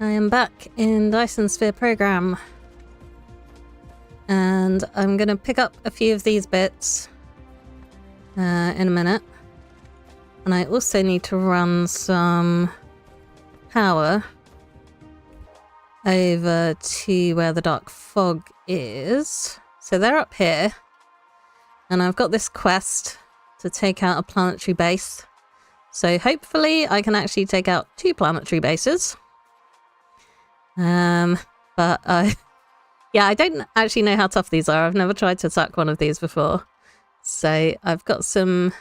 I am back in Dyson Sphere Program, and I'm going to pick up a few of these bits in a minute, and I also need to run some power over to where the Dark Fog is. So they're up here, and I've got this quest to take out a planetary base, so hopefully I can actually take out 2 planetary bases. But yeah, I don't actually know how tough these are. I've never tried to attack one of these before. So I've got some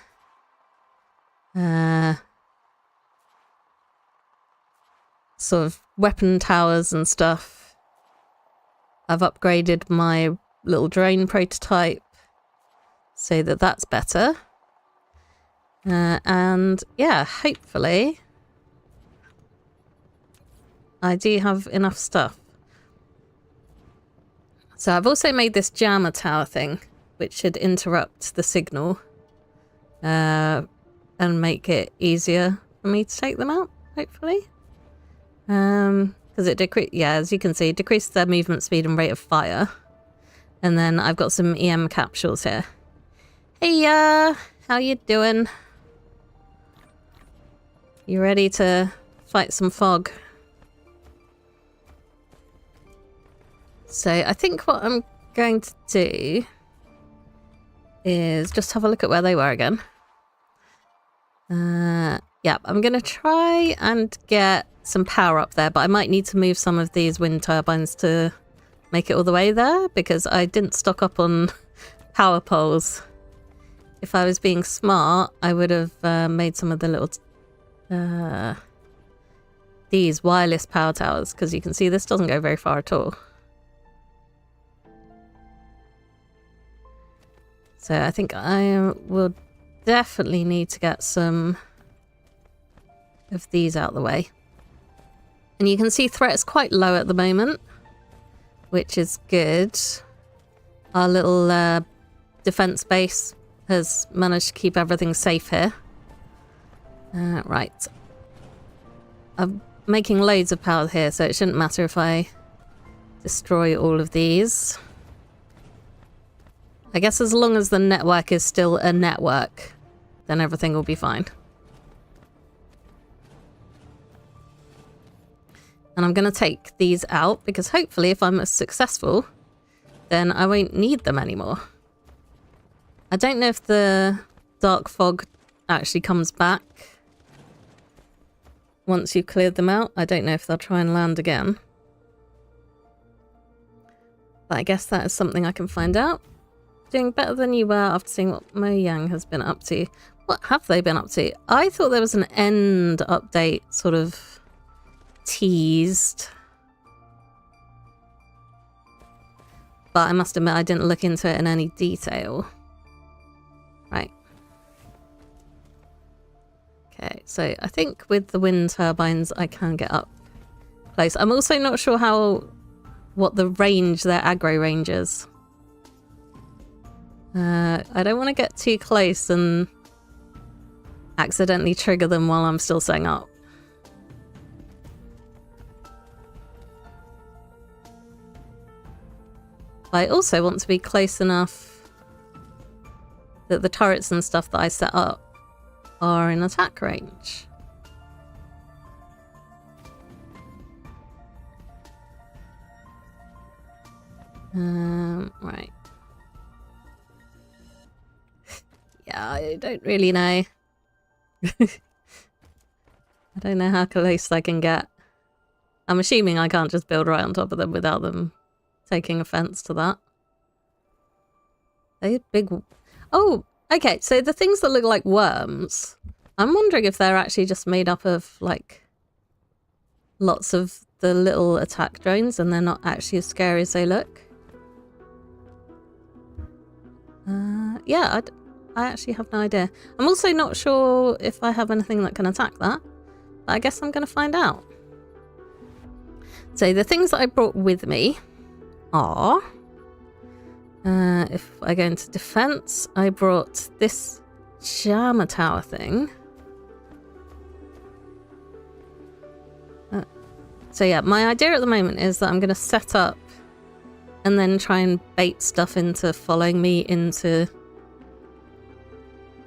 sort of weapon towers and stuff. I've upgraded my little drone prototype so that that's better. And yeah, hopefully I do have enough stuff. So I've also made this jammer tower thing, which should interrupt the signal and make it easier for me to take them out, hopefully. Because it as you can see, it decreases their movement speed and rate of fire. And then I've got some EM capsules here. Hey, how you doing? You ready to fight some fog? So I think what I'm going to do is just have a look at where they were again. Yeah, I'm going to try and get some power up there, but I might need to move some of these wind turbines to make it all the way there, because I didn't stock up on power poles. If I was being smart, I would have made some of the little these wireless power towers, because you can see this doesn't go very far at all. So I think I will definitely need to get some of these out of the way. And you can see threat is quite low at the moment, which is good. Our little defense base has managed to keep everything safe here. Right. I'm making loads of power here, so it shouldn't matter if I destroy all of these. I guess as long as the network is still a network, then everything will be fine. And I'm going to take these out, because hopefully if I'm successful, then I won't need them anymore. I don't know if the Dark Fog actually comes back once you've cleared them out. I don't know if they'll try and land again. But I guess that is something I can find out. Doing better than you were after seeing what Mo Yang has been up to. What have they been up to? I thought there was an end update sort of teased. But I must admit I didn't look into it in any detail. Right. Okay, so I think with the wind turbines I can get up close. I'm also not sure what the range, their aggro range is. I don't want to get too close and accidentally trigger them while I'm still setting up. I also want to be close enough that the turrets and stuff that I set up are in attack range. Right. Yeah, I don't really know. I don't know how close I can get. I'm assuming I can't just build right on top of them without them taking offense to that. They're big. Oh, okay. So the things that look like worms, I'm wondering if they're actually just made up of like lots of the little attack drones and they're not actually as scary as they look. Yeah, I actually have no idea. I'm also not sure if I have anything that can attack that, but I guess I'm going to find out. So the things that I brought with me are, if I go into defense, I brought this jammer tower thing. So yeah, my idea at the moment is that I'm going to set up and then try and bait stuff into following me into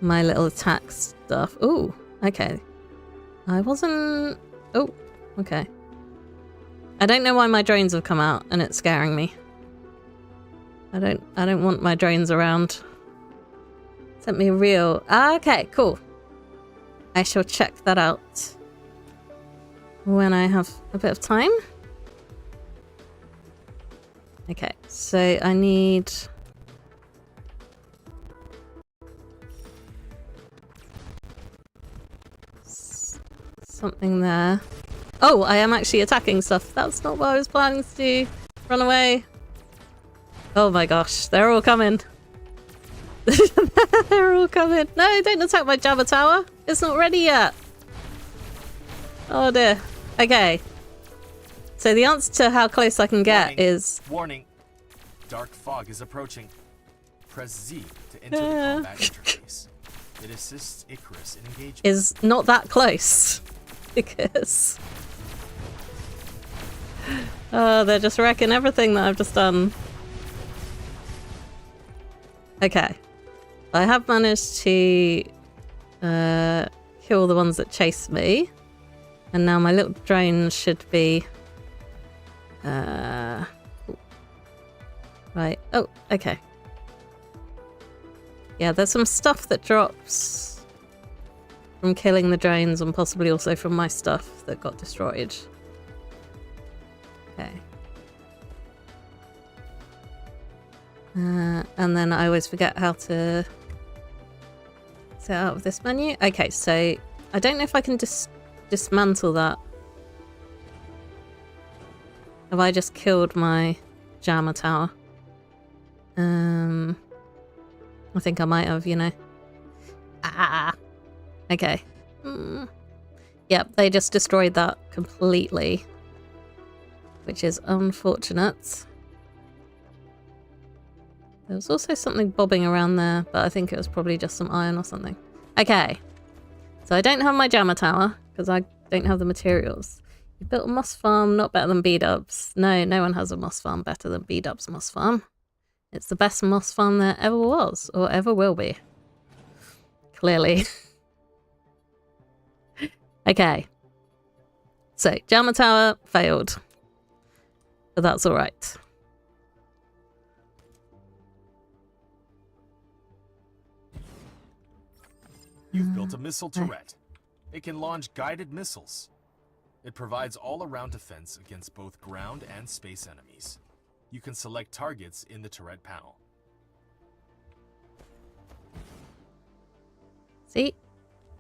my little attack stuff. Ooh, okay. I wasn't... Oh, okay. I don't know why my drones have come out and it's scaring me. I don't want my drones around. Sent me a reel. Ah, okay, cool. I shall check that out when I have a bit of time. Okay, so I need... something there. Oh, I am actually attacking stuff. That's not what I was planning to do. Run away. Oh my gosh, they're all coming. They're all coming. No, don't attack my Jabba Tower. It's not ready yet. Oh dear. Okay. So the answer to how close I can get is... Warning. Dark fog is approaching. Press Z to enter the combat interface. It assists Icarus in engagement. Is not that close. Because... oh, they're just wrecking everything that I've just done. Okay. I have managed to kill the ones that chase me. And now my little drone should be... right. Oh, okay. Yeah, there's some stuff that drops from killing the drones and possibly also from my stuff that got destroyed. Okay. And then I always forget how to set out of this menu. Okay, so I don't know if I can dismantle that. Have I just killed my Jammer Tower? I think I might have, you know. Ah! Okay. Yep, they just destroyed that completely. Which is unfortunate. There was also something bobbing around there, but I think it was probably just some iron or something. Okay. So I don't have my Jammer Tower, because I don't have the materials. You built a moss farm, not better than B-dubs. No, no one has a moss farm better than B-dubs moss farm. It's the best moss farm there ever was, or ever will be. Clearly. Okay. So, Jammer Tower failed. But that's alright. You've built a missile turret. It can launch guided missiles. It provides all-around defense against both ground and space enemies. You can select targets in the turret panel. See?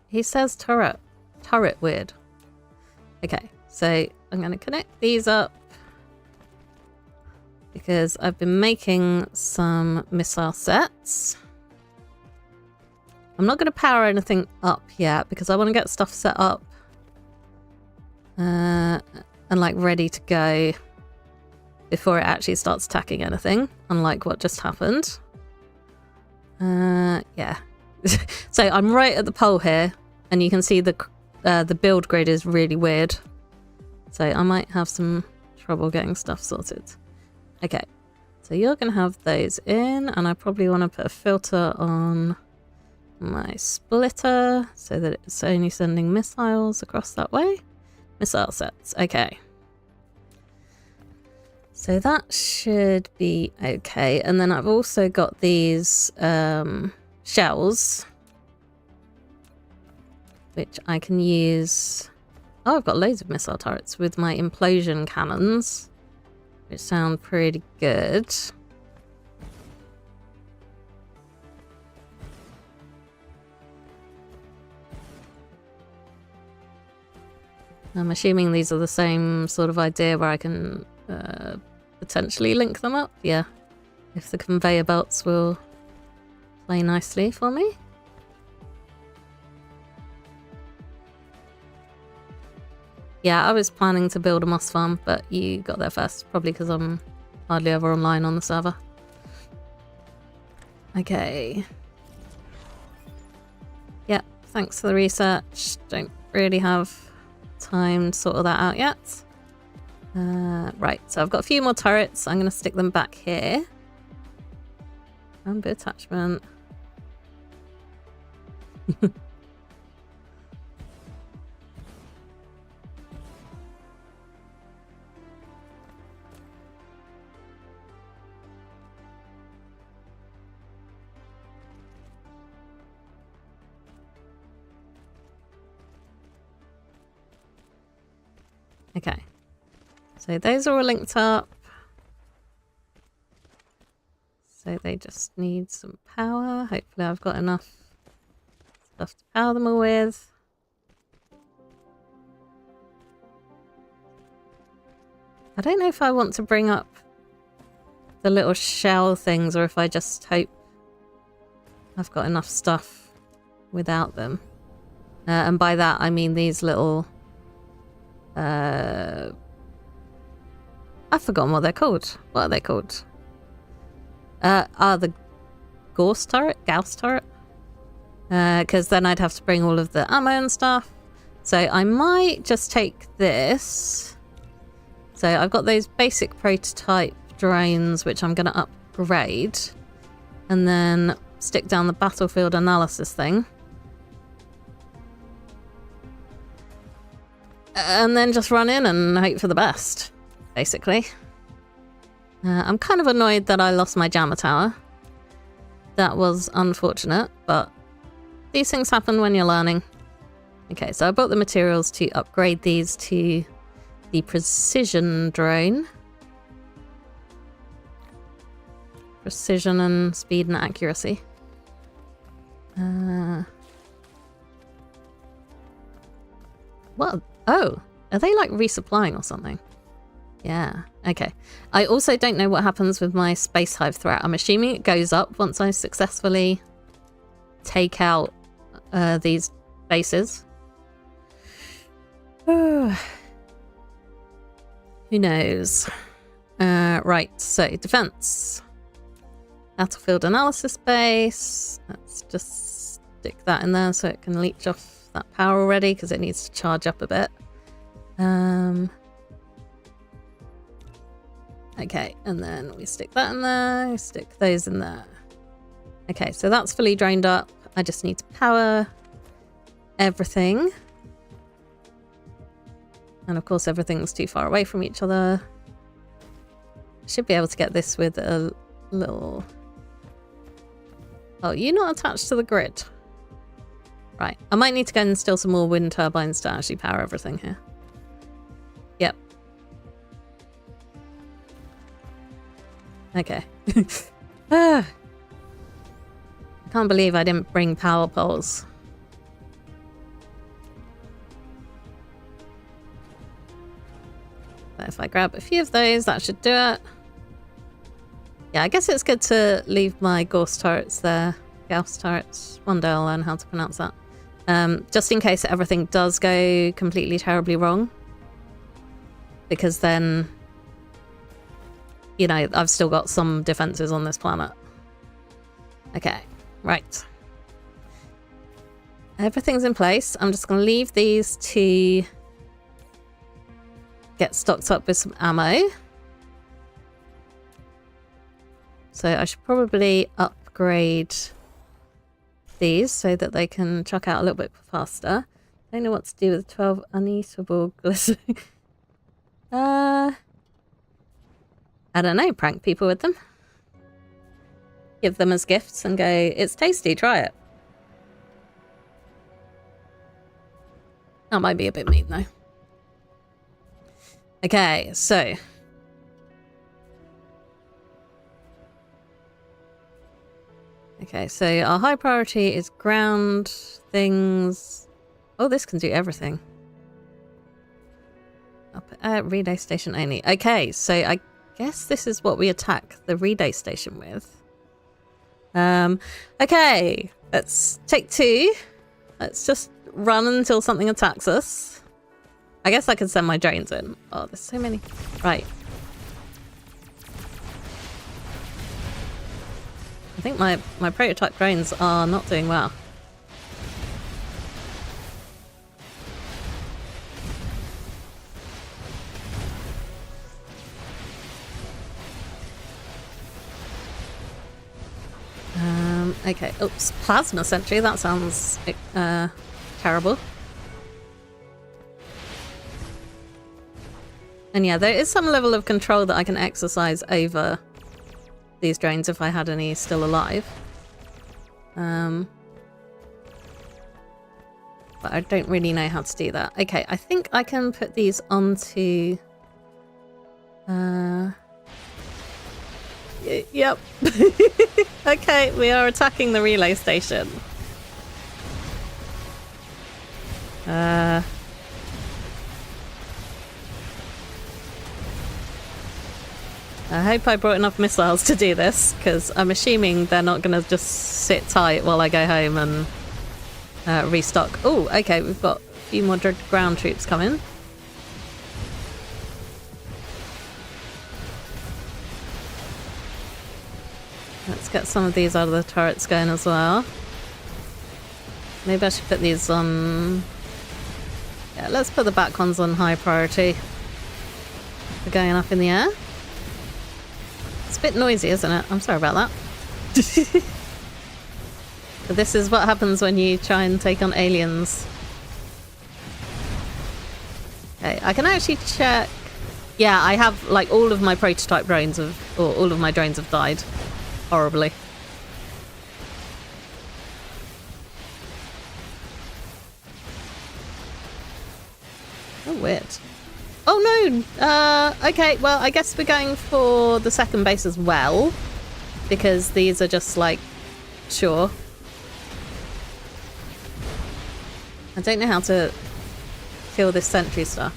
He says turret. Turret weird. Okay, so I'm going to connect these up. Because I've been making some missile sets. I'm not going to power anything up yet because I want to get stuff set up. And like ready to go before it actually starts attacking anything, unlike what just happened. Yeah. So I'm right at the pole here, and you can see the build grid is really weird. So I might have some trouble getting stuff sorted. Okay, so you're going to have those in, and I probably want to put a filter on my splitter so that it's only sending missiles across that way. Missile sets, okay. So that should be okay. And then I've also got these shells, which I can use. Oh, I've got loads of missile turrets with my implosion cannons, which sound pretty good. I'm assuming these are the same sort of idea where I can potentially link them up. Yeah, if the conveyor belts will play nicely for me. Yeah, I was planning to build a moss farm, but you got there first, probably because I'm hardly ever online on the server. Okay. Yep, thanks for the research. Don't really have time to sort all that out yet. Right, so I've got a few more turrets. I'm going to stick them back here. Bamboo attachment. Okay, so those are all linked up. So they just need some power. Hopefully I've got enough stuff to power them all with. I don't know if I want to bring up the little shell things or if I just hope I've got enough stuff without them. And by that I mean these little... I've forgotten what they're called. What are they called? The Gauss turret? Because then I'd have to bring all of the ammo and stuff. So I might just take this. So I've got those basic prototype drones, which I'm going to upgrade. And then stick down the battlefield analysis thing. And then just run in and hope for the best, basically. I'm kind of annoyed that I lost my jammer tower. That was unfortunate, but these things happen when you're learning. Okay, so I bought the materials to upgrade these to the precision drone. Precision and speed and accuracy. What? Oh, are they like resupplying or something? Yeah, okay. I also don't know what happens with my space hive threat. I'm assuming it goes up once I successfully take out these bases. Who knows? Right, so defense. Battlefield analysis base. Let's just stick that in there so it can leech off that power already because it needs to charge up a bit. Okay, and then we stick that in there, stick those in there. Okay, so that's fully drained up. I just need to power everything. And of course everything's too far away from each other. Should be able to get this with a little... Oh, you're not attached to the grid. Right, I might need to go and install some more wind turbines to actually power everything here. Yep. Okay. I can't believe I didn't bring power poles. But if I grab a few of those, that should do it. Yeah, I guess it's good to leave my Gauss turrets there. Gauss turrets. One day I'll learn how to pronounce that. Just in case everything does go completely terribly wrong. Because then, you know, I've still got some defenses on this planet. Okay, right. Everything's in place. I'm just going to leave these to get stocked up with some ammo. So I should probably upgrade these so that they can chuck out a little bit faster. I don't know what to do with 12 uneatable glycerin. I don't know, prank people with them. Give them as gifts and go, it's tasty, try it. That might be a bit mean though. Okay, so... Okay, so our high priority is ground things. Oh, this can do everything. Up at relay station only. Okay, so I guess this is what we attack the relay station with. Okay, let's take two. Let's just run until something attacks us. I guess I can send my drones in. Oh, there's so many. Right. I think my prototype drones are not doing well. Okay, oops, plasma sentry, that sounds terrible. And yeah, there is some level of control that I can exercise over these drones if I had any still alive. But I don't really know how to do that. Okay, I think I can put these onto... Yep. Okay, we are attacking the relay station. I hope I brought enough missiles to do this, because I'm assuming they're not going to just sit tight while I go home and restock. Oh, okay, we've got a few more ground troops coming. Let's get some of these out of the turrets going as well. Maybe I should put these on... Yeah, let's put the back ones on high priority. They're going up in the air. It's a bit noisy, isn't it? I'm sorry about that. But this is what happens when you try and take on aliens. Okay, I can actually check... Yeah, I have, like, all of my prototype drones have... Or all of my drones have died. Horribly. Oh, weird. Oh no! Okay, well, I guess we're going for the second base as well. Because these are just like... Sure. I don't know how to kill this sentry stuff.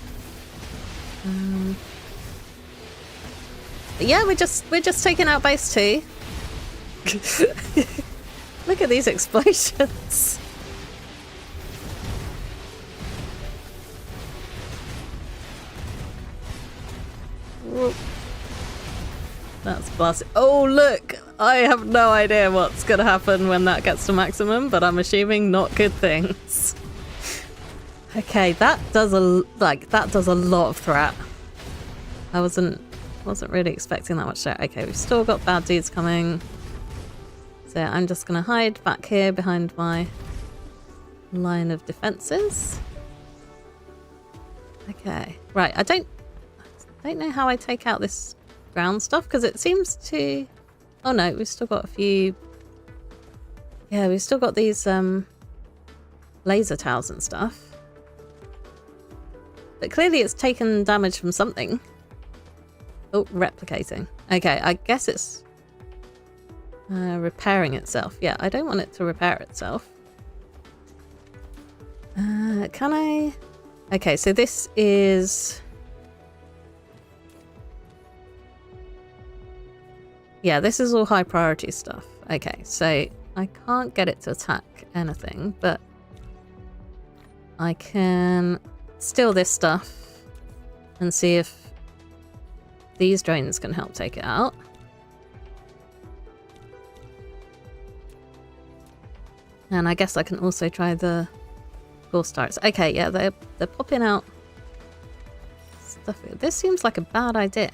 But yeah, we're just taking out base 2. Look at these explosions. Whoop. That's blasted. Oh, look! I have no idea what's gonna happen when that gets to maximum, but I'm assuming not good things. Okay, that does a lot of threat. I wasn't really expecting that much there. Okay, we've still got bad dudes coming. So I'm just gonna hide back here behind my line of defenses. Okay, right. I don't know how I take out this ground stuff because it seems to. Oh no, we've still got a few. Yeah, we've still got these laser towers and stuff. But clearly it's taken damage from something. Oh, replicating. Okay, I guess it's repairing itself. Yeah, I don't want it to repair itself. Can I? Okay, so this is... Yeah, this is all high priority stuff. Okay, so I can't get it to attack anything, but I can steal this stuff and see if these drones can help take it out. And I guess I can also try the ghost turrets. Okay, yeah, they're popping out stuff. This seems like a bad idea.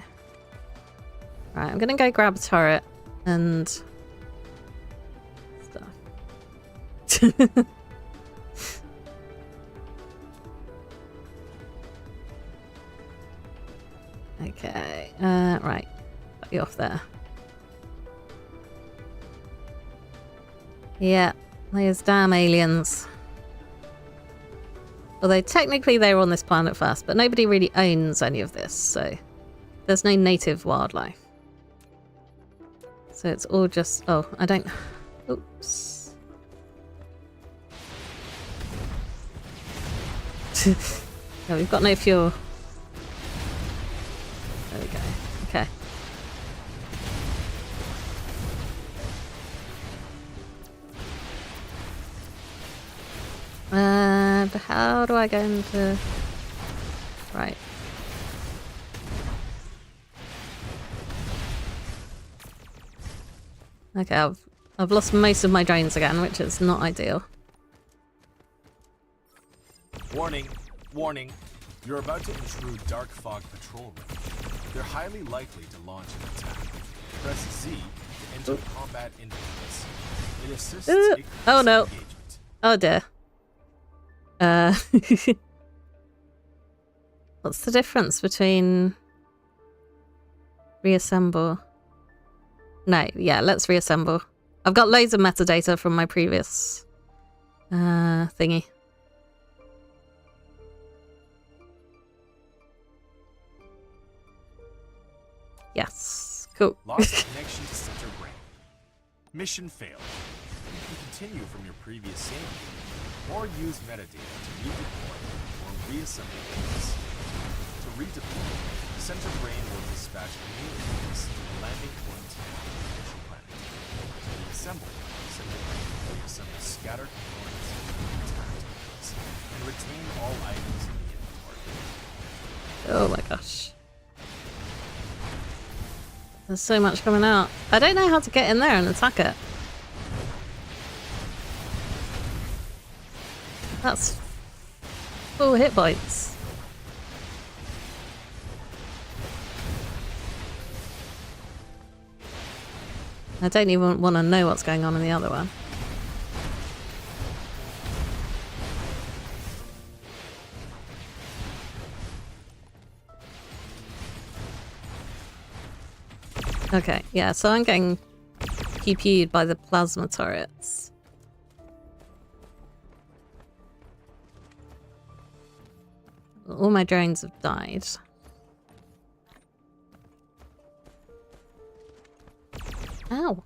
Right, I'm gonna go grab a turret and stuff. Okay, right. Put you off there. Yeah, those damn aliens. Although technically they were on this planet first, but nobody really owns any of this, so there's no native wildlife. So it's all just... Oh, I don't... Oops. No, we've got no fuel. There we go. Okay. And how do I go into... Right. Okay, I've lost most of my drones again, which is not ideal. Warning, warning. You're about to intrude Dark Fog Patrol Ring. They're highly likely to launch an attack. Press Z to enter combat interface. It assists Oh increasing no. engagement. Oh dear. What's the difference between reassemble? No, yeah, let's reassemble. I've got loads of metadata from my previous thingy. Yes, cool. Lost connection to CentreBrain. Mission failed. You can continue from your previous save or use metadata to redeploy or reassemble units. To redeploy, CentreBrain will dispatch communities to the landing point on the initial planet. To reassemble, CentreBrain will reassemble scattered components from attacked units and retain all items in the inventory. Oh my gosh. There's so much coming out. I don't know how to get in there and attack it. That's full hit points. I don't even want to know what's going on in the other one. Okay, yeah, so I'm getting pew-pewed by the plasma turrets. All my drones have died. Ow.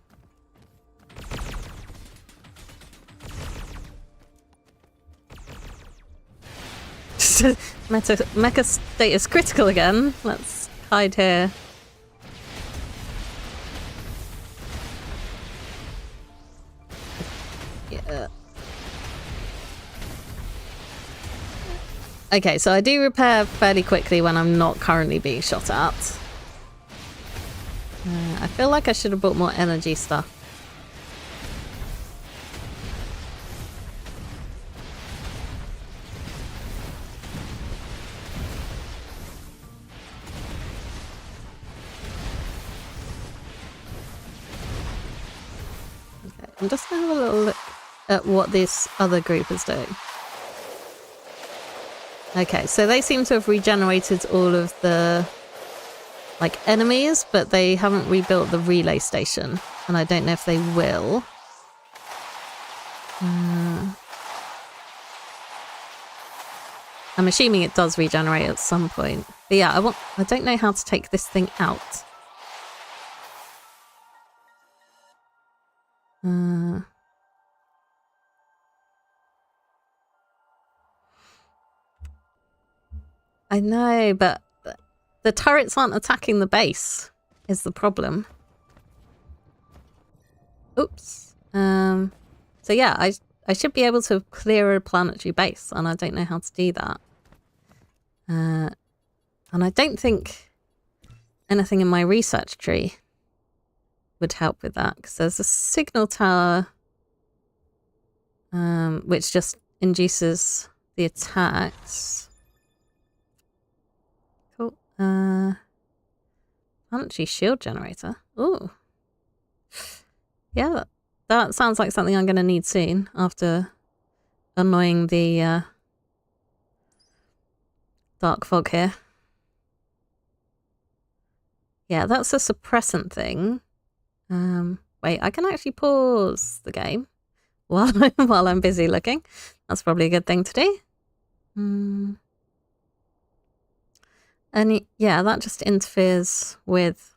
Mecha status critical again. Let's hide here. Yeah. Okay, so I do repair fairly quickly when I'm not currently being shot at. I feel like I should have bought more energy stuff. Okay, I'm just gonna have a little look at what this other group is doing. Okay, so they seem to have regenerated all of the enemies, but they haven't rebuilt the relay station, and I don't know if they will. I'm assuming it does regenerate at some point. But yeah, I don't know how to take this thing out. I know, but the turrets aren't attacking the base, is the problem. Oops. So yeah, I should be able to clear a planetary base, and I don't know how to do that. And I don't think anything in my research tree would help with that, because there's a signal tower which just induces the attacks. Cool. Planetary shield generator. Ooh. Yeah, that sounds like something I'm going to need soon after annoying the Dark Fog here. Yeah, that's a suppressant thing. Wait, I can actually pause the game while I'm busy looking. That's probably a good thing to do. And yeah, that just interferes with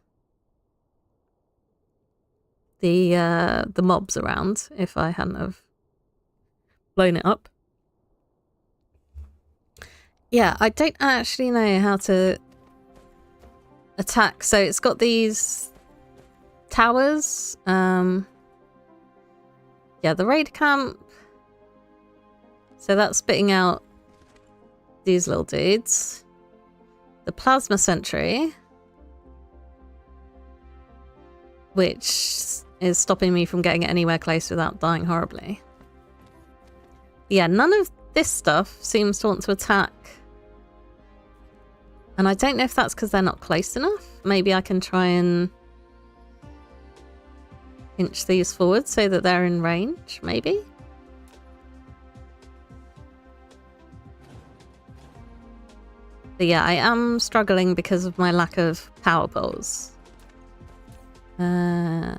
the mobs around if I hadn't have blown it up. Yeah, I don't actually know how to attack. So it's got these towers. Yeah, the raid camp. So that's spitting out these little dudes. The plasma sentry, which is stopping me from getting anywhere close without dying horribly. Yeah, none of this stuff seems to want to attack. And I don't know if that's because they're not close enough. Maybe I can try and inch these forward so that they're in range, maybe? But yeah, I am struggling because of my lack of power poles. So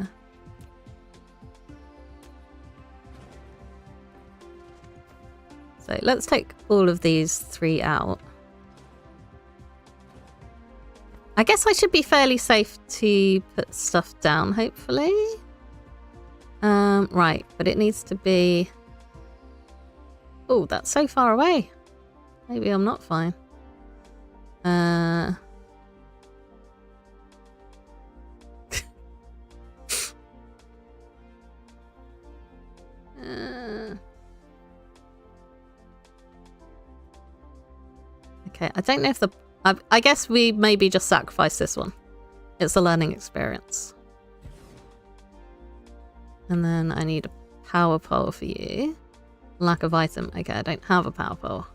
let's take all of these 3 out. I guess I should be fairly safe to put stuff down, hopefully. Right, but it needs to be... Oh, that's so far away. Maybe I'm not fine. Okay, I don't know if the... I guess we maybe just sacrifice this one. It's a learning experience. And then I need a power pole for you. Lack of item. Okay, I don't have a power pole.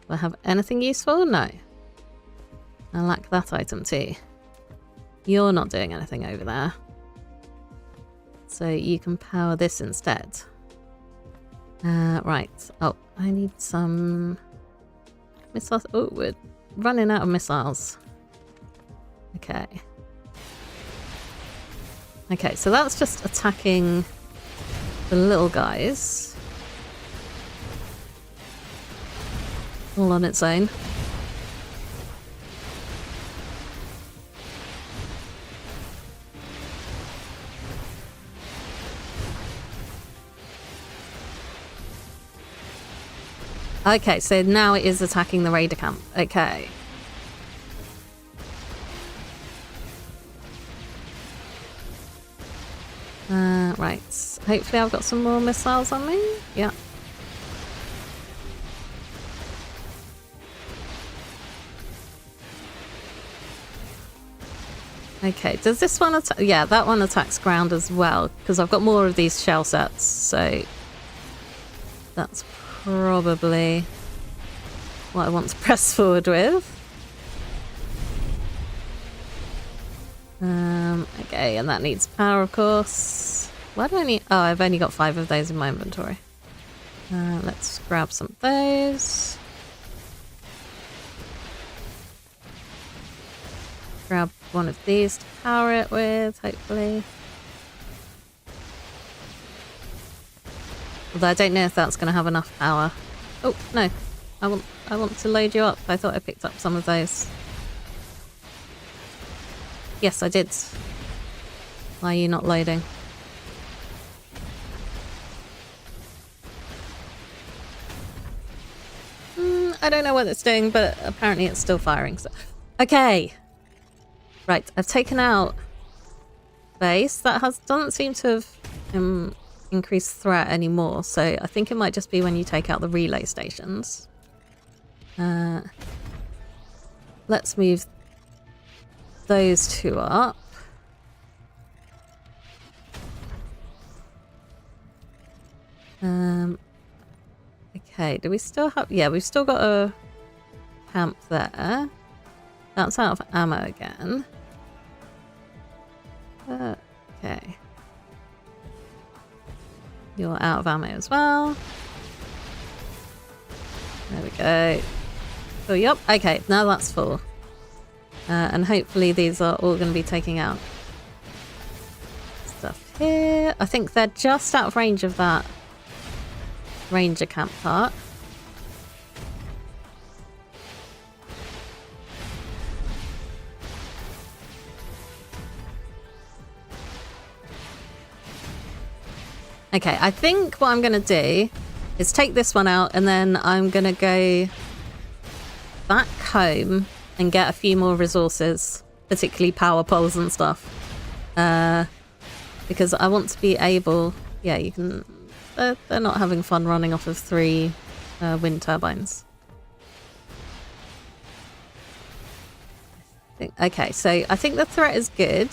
Do I have anything useful? No. I lack that item too. You're not doing anything over there. So you can power this instead. Right. Oh, I need some missiles. Oh, we're running out of missiles. Okay. Okay, so that's just attacking the little guys. All on its own. Okay, so now it is attacking the raider camp. Okay. Right. Hopefully I've got some more missiles on me. Yeah. Okay, does this one attack? Yeah, that one attacks ground as well, because I've got more of these shell sets, so that's probably what I want to press forward with. Okay, and that needs power, of course. Why do I need... Oh, I've only got 5 of those in my inventory. Let's grab some of those. Grab one of these to power it with, hopefully. Although I don't know if that's going to have enough power. Oh, no. I want to load you up. I thought I picked up some of those. Yes, I did. Why are you not loading? I don't know what it's doing, but apparently it's still firing. So. Okay. Right, I've taken out base. That doesn't seem to have increased threat anymore, so I think it might just be when you take out the relay stations. Let's move those 2 up. Okay, do we still have... Yeah, we've still got a camp there. That's out of ammo again. Okay. You're out of ammo as well. There we go. Oh, yep. Okay, now that's full. And hopefully these are all going to be taking out stuff here. I think they're just out of range of that ranger camp part. Okay, I think what I'm going to do is take this one out and then I'm going to go back home and get a few more resources, particularly power poles and stuff. Because I want to be able... Yeah, you can... They're not having fun running off of 3 wind turbines. Okay, so I think the threat is good.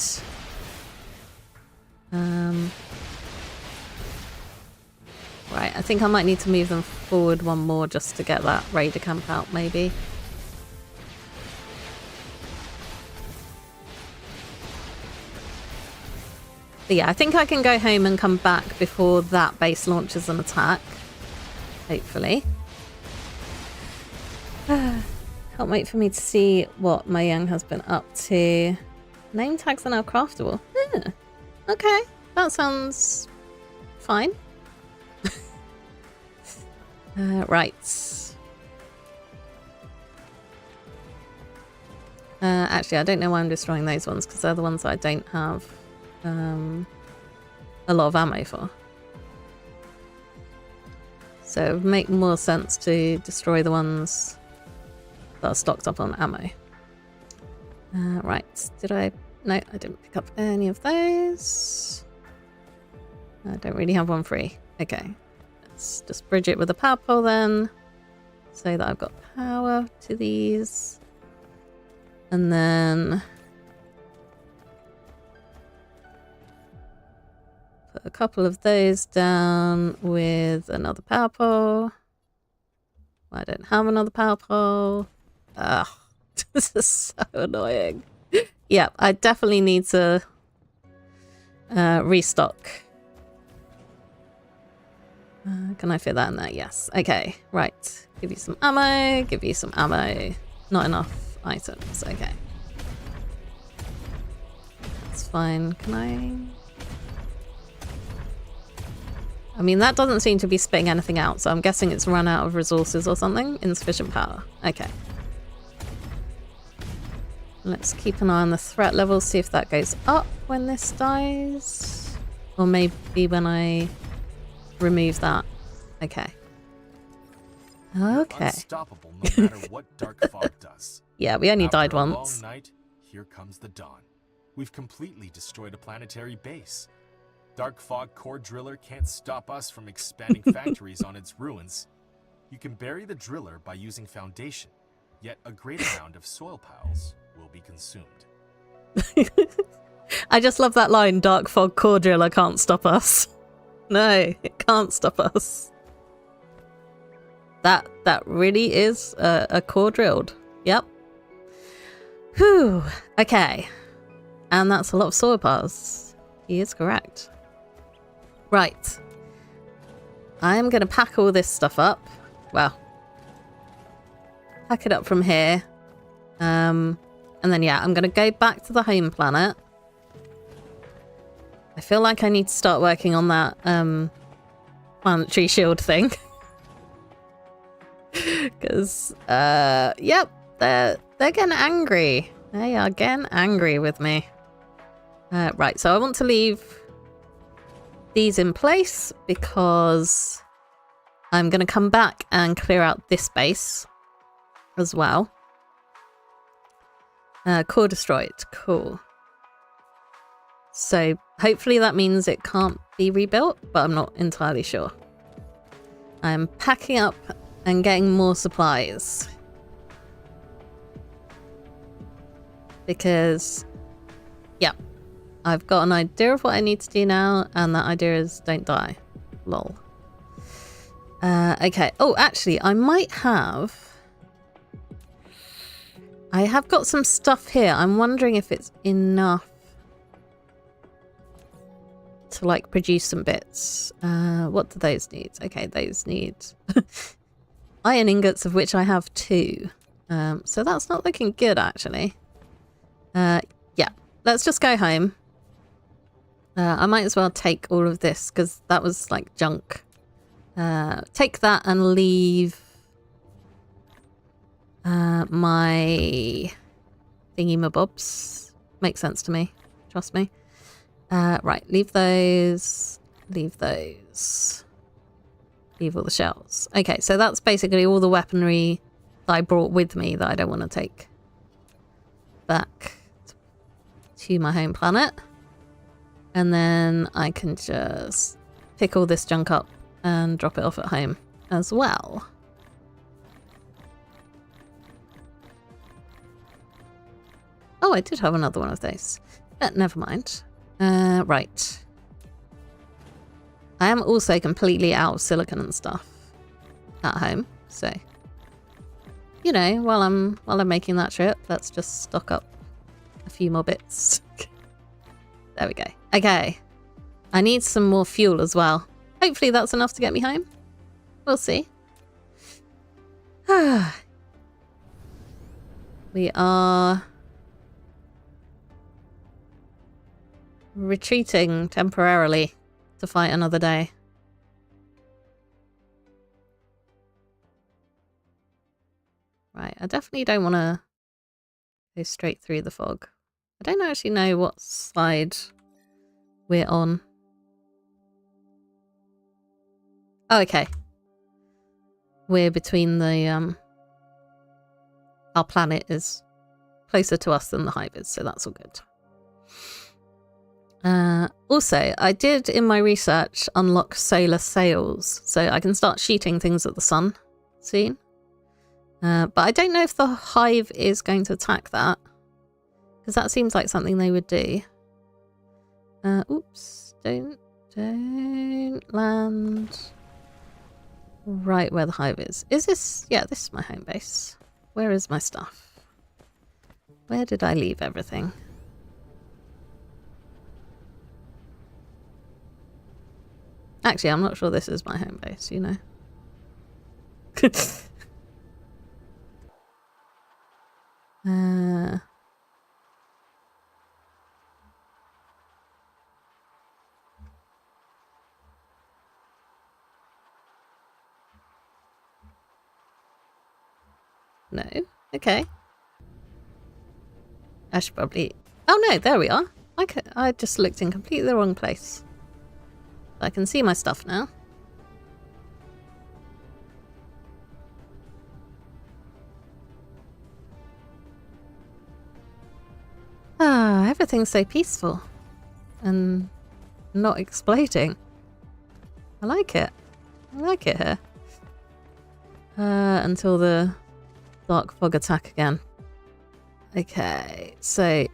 Right, I think I might need to move them forward one more just to get that raider camp out, maybe. But yeah, I think I can go home and come back before that base launches an attack. Hopefully. Can't wait for me to see what my young has been up to. Name tags are now craftable. Yeah. Okay, that sounds fine. Right. Actually, I don't know why I'm destroying those ones, because they're the ones that I don't have a lot of ammo for. So it would make more sense to destroy the ones that are stocked up on ammo. Right, did I... No, I didn't pick up any of those. I don't really have one free. Okay, let's just bridge it with a power pole then, so that I've got power to these. And then put a couple of those down with another power pole. I don't have another power pole. Ugh, this is so annoying. Yeah, I definitely need to restock. Can I fit that in there? Yes. Okay, right. Give you some ammo, give you some ammo. Not enough items. Okay. That's fine. Can I mean, that doesn't seem to be spitting anything out, so I'm guessing it's run out of resources or something. Insufficient power. Okay. Let's keep an eye on the threat level, see if that goes up when this dies. Or maybe when I remove that. Okay. Okay. Unstoppable no matter what Dark Fog does. Yeah, we only died After a once. long night, here comes the dawn. We've completely destroyed a planetary base. Dark Fog core driller can't stop us from expanding factories on its ruins. You can bury the driller by using foundation, yet a great amount of soil piles will be consumed. I just love that line, Dark Fog core driller can't stop us. No, it can't stop us. That really is a core drilled. Yep. Whew. Okay. And that's a lot of soil piles. He is correct. Right. I am going to pack all this stuff up. Well, pack it up from here. And then, yeah, I'm going to go back to the home planet. I feel like I need to start working on that planetary shield thing. Because, yep, they're getting angry. They are getting angry with me. Right, so I want to leave these in place because I'm going to come back and clear out this base as well. Core destroyed. Cool. So hopefully that means it can't be rebuilt, but I'm not entirely sure. I'm packing up and getting more supplies. Because, yeah, I've got an idea of what I need to do now, and that idea is don't die. Lol. Okay. Oh, actually, I have got some stuff here. I'm wondering if it's enough to, like, produce some bits. What do those need? Okay, those need iron ingots, of which I have 2. So that's not looking good, actually. Yeah, let's just go home. I might as well take all of this, because that was, like, junk. Take that and leave my thingy-mabobs. Makes sense to me. Trust me. Right, leave those. Leave those. Leave all the shells. Okay, so that's basically all the weaponry that I brought with me that I don't want to take back to my home planet. And then I can just pick all this junk up and drop it off at home as well. Oh, I did have another one of those. But never mind. Right. I am also completely out of silicon and stuff at home, so you know, while I'm making that trip, let's just stock up a few more bits. There we go. Okay. I need some more fuel as well. Hopefully that's enough to get me home. We'll see. We are retreating temporarily to fight another day. Right, I definitely don't want to go straight through the fog. I don't actually know what side we're on. Oh, okay. We're between the, our planet is closer to us than the hive is, so that's all good. Also, I did in my research unlock solar sails, so I can start shooting things at the sun soon. But I don't know if the hive is going to attack that, because that seems like something they would do. Oops, don't land right where the hive is. Is this, yeah, this is my home base. Where is my stuff? Where did I leave everything? Actually, I'm not sure this is my home base, you know. No. Okay. I should probably... Oh no, there we are. I just looked in completely the wrong place. I can see my stuff now. Ah, everything's so peaceful. And not exploding. I like it. I like it here. Until the Dark Fog attack again. Okay, so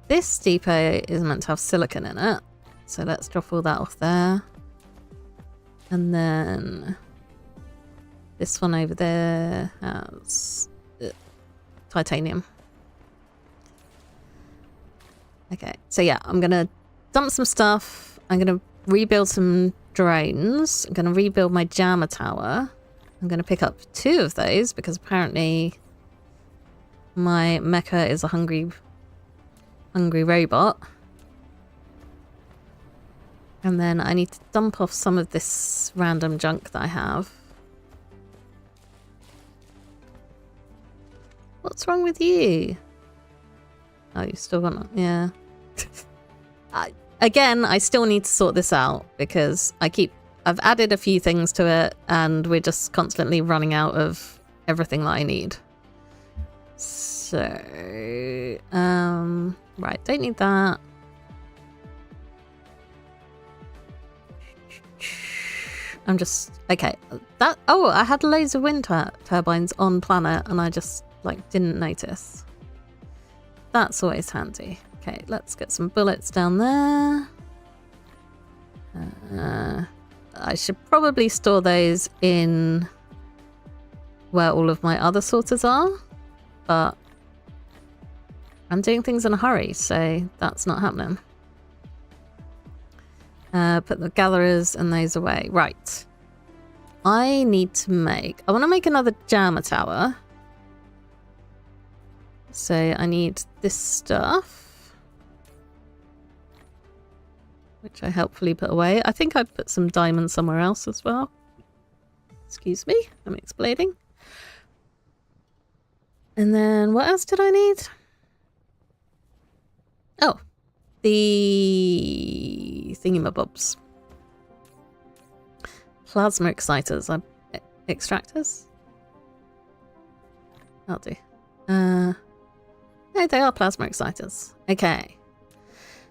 this depot is meant to have silicon in it. So let's drop all that off there. And then this one over there has titanium. Okay, so yeah, I'm going to dump some stuff. I'm going to rebuild some drones. I'm going to rebuild my jammer tower. I'm going to pick up 2 of those because apparently my mecha is a hungry robot. And then I need to dump off some of this random junk that I have. What's wrong with you? Oh, you still got... Yeah. Again, I still need to sort this out because I've added a few things to it and we're just constantly running out of everything that I need. So... right, don't need that. I'm just... Okay. That... Oh, I had loads of wind turbines on planet and I just, like, didn't notice. That's always handy. Okay, let's get some bullets down there. I should probably store those in where all of my other sorters are, but I'm doing things in a hurry, so that's not happening. Put the gatherers and those away. Right. I need to make... I want to make another jammer tower. So I need this stuff, which I helpfully put away. I think I put some diamonds somewhere else as well. Excuse me, I'm explaining. And then what else did I need? Oh, the thingamabobs. Plasma exciters. Extractors? That'll do. No, they are plasma exciters. Okay.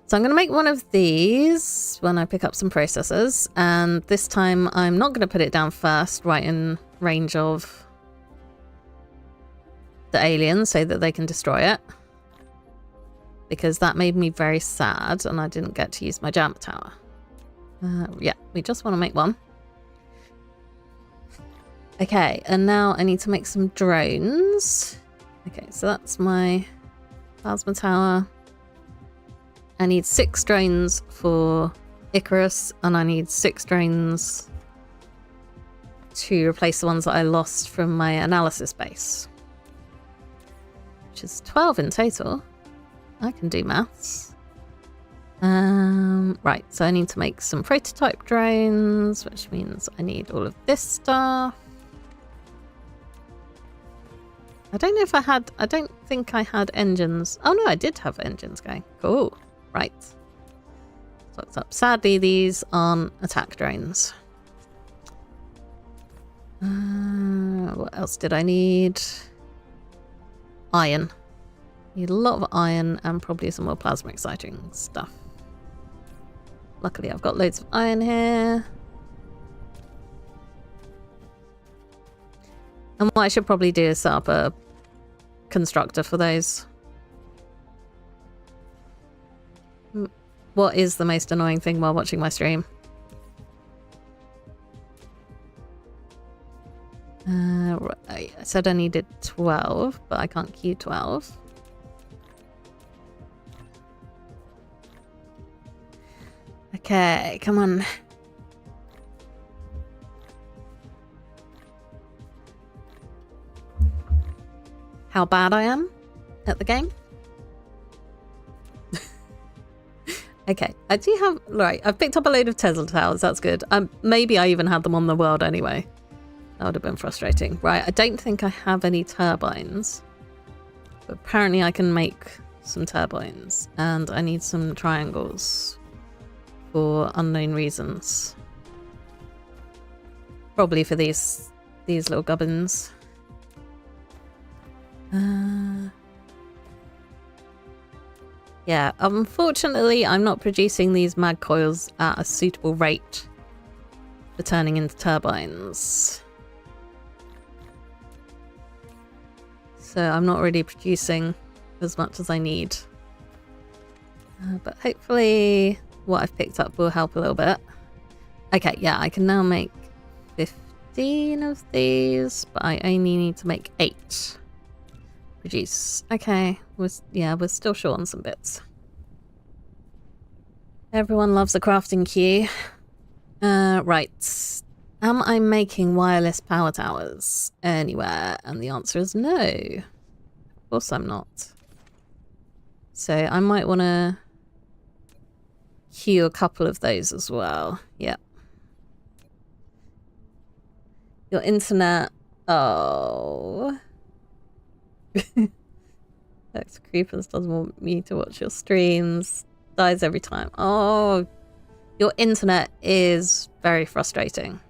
So I'm going to make one of these when I pick up some processors. And this time I'm not going to put it down first, right in range of the aliens so that they can destroy it. Because that made me very sad and I didn't get to use my jammer tower. Yeah, we just want to make one. Okay, and now I need to make some drones. Okay, so that's my plasma tower. I need 6 drones for Icarus, and I need 6 drains to replace the ones that I lost from my analysis base. Which is 12 in total. I can do maths. Right, so I need to make some prototype drones, which means I need all of this stuff. I don't know if I had... I don't think I had engines. Oh no, I did have engines going. Cool. Right. Looked up. Sadly, these aren't attack drones. What else did I need? Iron. Need a lot of iron and probably some more plasma exciting stuff. Luckily, I've got loads of iron here. And what I should probably do is set up a constructor for those. What is the most annoying thing while watching my stream? Right, I said I needed 12, but I can't queue 12. Okay, come on. How bad I am at the game? Okay, I do have... Right, I've picked up a load of Tesla towers, that's good. Maybe I even had them on the world anyway. That would have been frustrating. Right, I don't think I have any turbines. But apparently I can make some turbines. And I need some triangles. For unknown reasons. Probably for these little gubbins. Yeah, unfortunately I'm not producing these mag coils at a suitable rate for turning into turbines. So I'm not really producing as much as I need. But hopefully what I've picked up will help a little bit. Okay, yeah, I can now make 15 of these, but I only need to make 8. Produce. Okay, we're still short on some bits. Everyone loves a crafting queue. Right. Am I making wireless power towers anywhere? And the answer is no. Of course I'm not. So I might want to queue a couple of those as well. Yep. Your internet... Oh... X Creepers doesn't want me to watch your streams. Dies every time. Oh, your internet is very frustrating.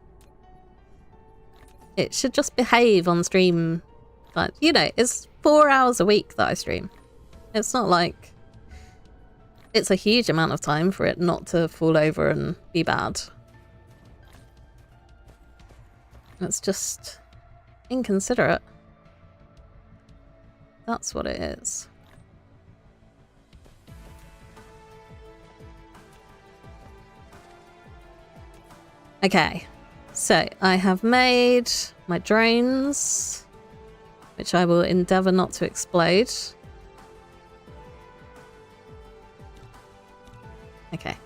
It should just behave on stream. But, you know, it's 4 hours a week that I stream. It's not like it's a huge amount of time for it not to fall over and be bad. It's just inconsiderate. That's what it is. Okay, so I have made my drones, which I will endeavour not to explode. Okay.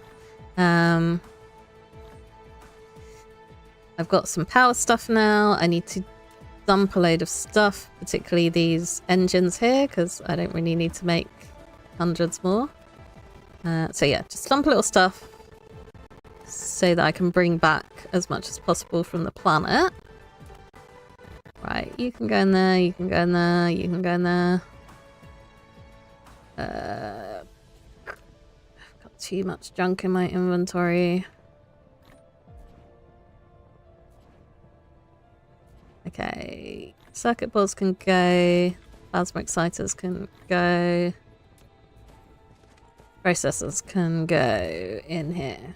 I've got some power stuff now. I need to dump a load of stuff, particularly these engines here, because I don't really need to make hundreds more. So yeah, just dump a little stuff so that I can bring back as much as possible from the planet. Right, you can go in there, you can go in there, you can go in there. I've got too much junk in my inventory. Okay, circuit boards can go, plasma exciters can go, processors can go in here.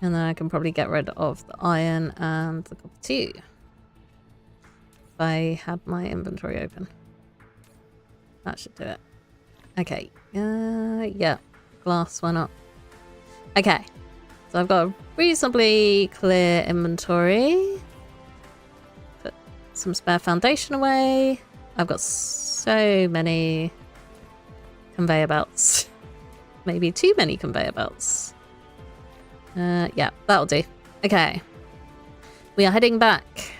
And then I can probably get rid of the iron and the copper too. If I had my inventory open. That should do it. Okay, yeah, glass, why not? Okay, so I've got a reasonably clear inventory. Put some spare foundation away. I've got so many conveyor belts. maybe too many conveyor belts. Yeah, that'll do. Okay. We are heading back.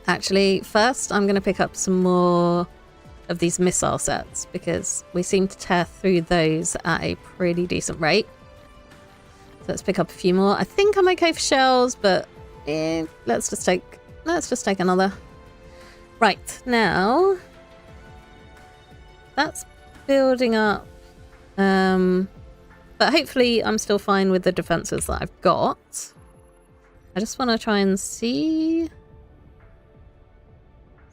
Actually, first I'm going to pick up some more of these missile sets because we seem to tear through those at a pretty decent rate. So let's pick up a few more. I think I'm okay for shells, but let's just take another. Right, now that's building up. But hopefully I'm still fine with the defenses that I've got. I just want to try and see.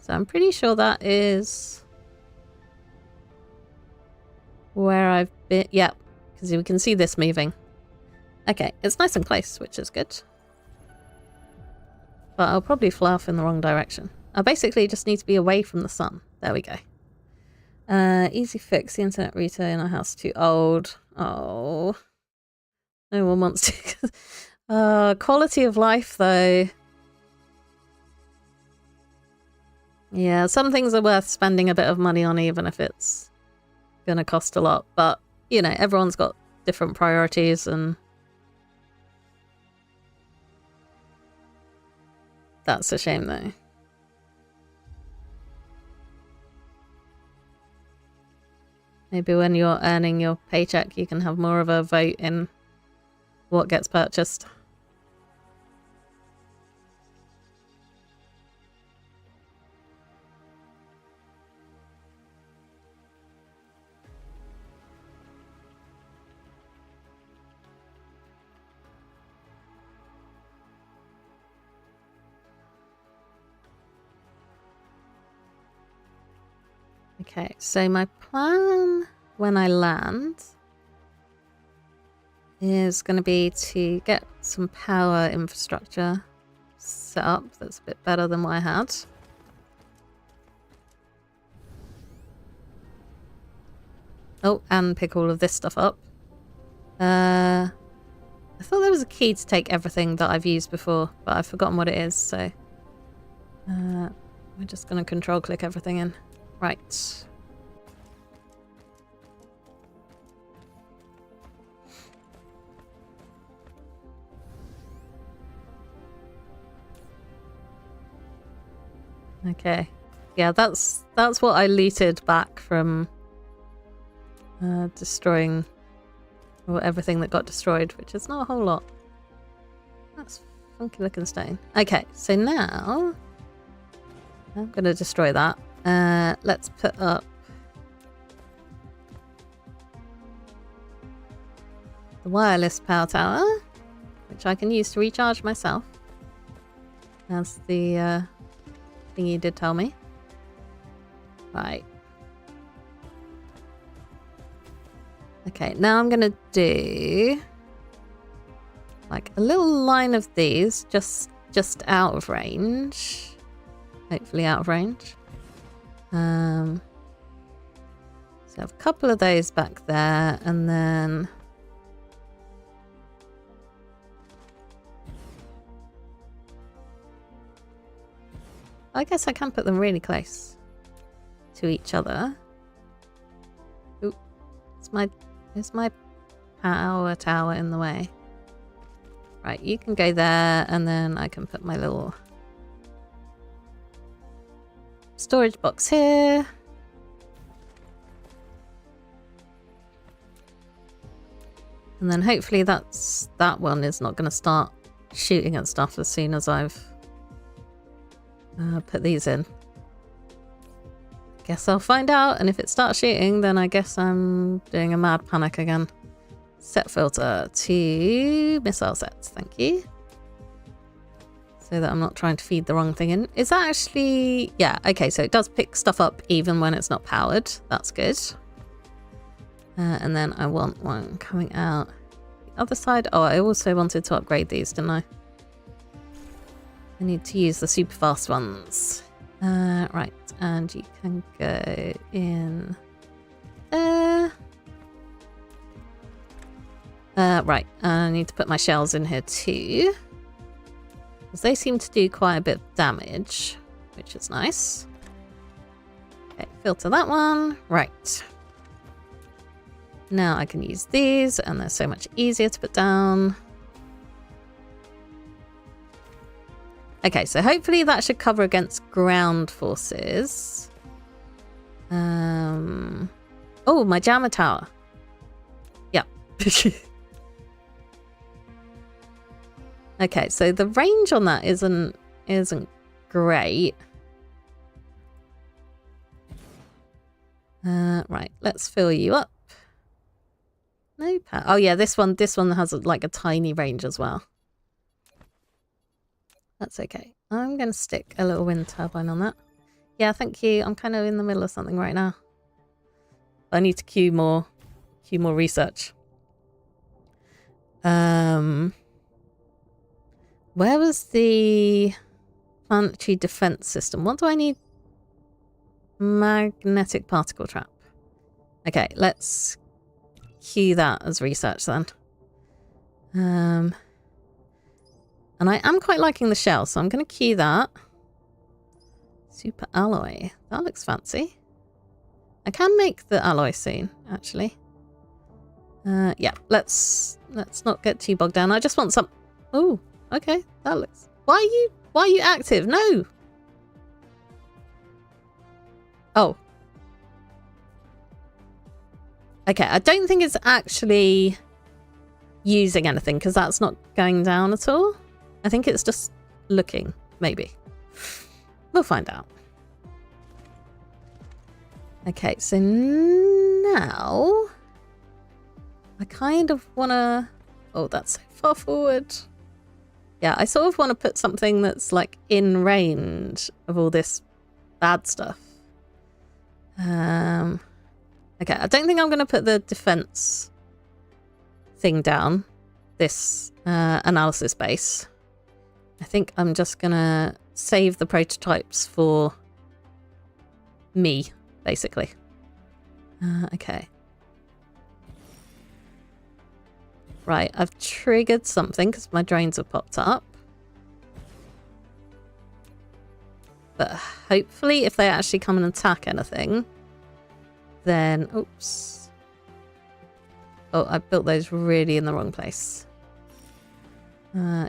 So I'm pretty sure that is where I've been. Yeah, because we can see this moving. Okay, it's nice and close, which is good. But I'll probably fly off in the wrong direction. I basically just need to be away from the sun. There we go. Easy fix. The internet router in our house too old. Oh. No one wants to. Quality of life, though. Yeah, some things are worth spending a bit of money on, even if it's going to cost a lot. But, you know, everyone's got different priorities, and that's a shame, though. Maybe when you're earning your paycheck, you can have more of a vote in what gets purchased. Okay, so my plan when I land is going to be to get some power infrastructure set up that's a bit better than what I had. Oh, and pick all of this stuff up. I thought there was a key to take everything that I've used before, but I've forgotten what it is, so we're just going to control click everything in. Right. Okay. Yeah, that's what I looted back from destroying everything that got destroyed, which is not a whole lot. That's funky looking stone. Okay, so now I'm going to destroy that. Let's put up the wireless power tower, which I can use to recharge myself. That's the thing you did tell me. Right. Okay, now I'm gonna do like a little line of these just out of range. Hopefully out of range. So I have a couple of those back there, and then I guess I can put them really close to each other. Ooh, is my power tower in the way? Right, you can go there, and then I can put my little storage box here. And then hopefully that one is not going to start shooting at stuff as soon as I've put these in. Guess I'll find out, and if it starts shooting, then I guess I'm doing a mad panic again. Set filter to missile sets, thank you. So that I'm not trying to feed the wrong thing in. Is that actually... yeah, okay, so it does pick stuff up even when it's not powered. That's good. And then I want one coming out the other side. Oh, I also wanted to upgrade these, didn't I? I need to use the super fast ones. Right, and you can go in there. Right, I need to put my shells in here too, because they seem to do quite a bit of damage, which is nice. Okay, filter that one. Right. Now I can use these, and they're so much easier to put down. Okay, so hopefully that should cover against ground forces. Oh, my jammer tower. Yep. Okay, so the range on that isn't great. Right, let's fill you up. No power. Oh yeah, this one has like a tiny range as well. That's okay. I'm going to stick a little wind turbine on that. Yeah, thank you. I'm kind of in the middle of something right now. I need to queue more research. Where was the planetary defense system? What do I need? Magnetic particle trap. Okay, let's queue that as research then. And I am quite liking the shell, so I'm going to key that. Super alloy. That looks fancy. I can make the alloy soon, actually. Yeah, let's not get too bogged down. I just want some... Oh, okay. That looks... Why are you active? No! Oh. Okay, I don't think it's actually using anything, because that's not going down at all. I think it's just looking, maybe. We'll find out. Okay, so now I kind of want to... Oh, that's so far forward. Yeah, I sort of want to put something that's like in range of all this bad stuff. Okay, I don't think I'm going to put the defense thing down, this analysis base. I think I'm just gonna save the prototypes for me, basically. Okay. Right, I've triggered something because my drones have popped up. But hopefully if they actually come and attack anything, then... Oops. Oh, I built those really in the wrong place.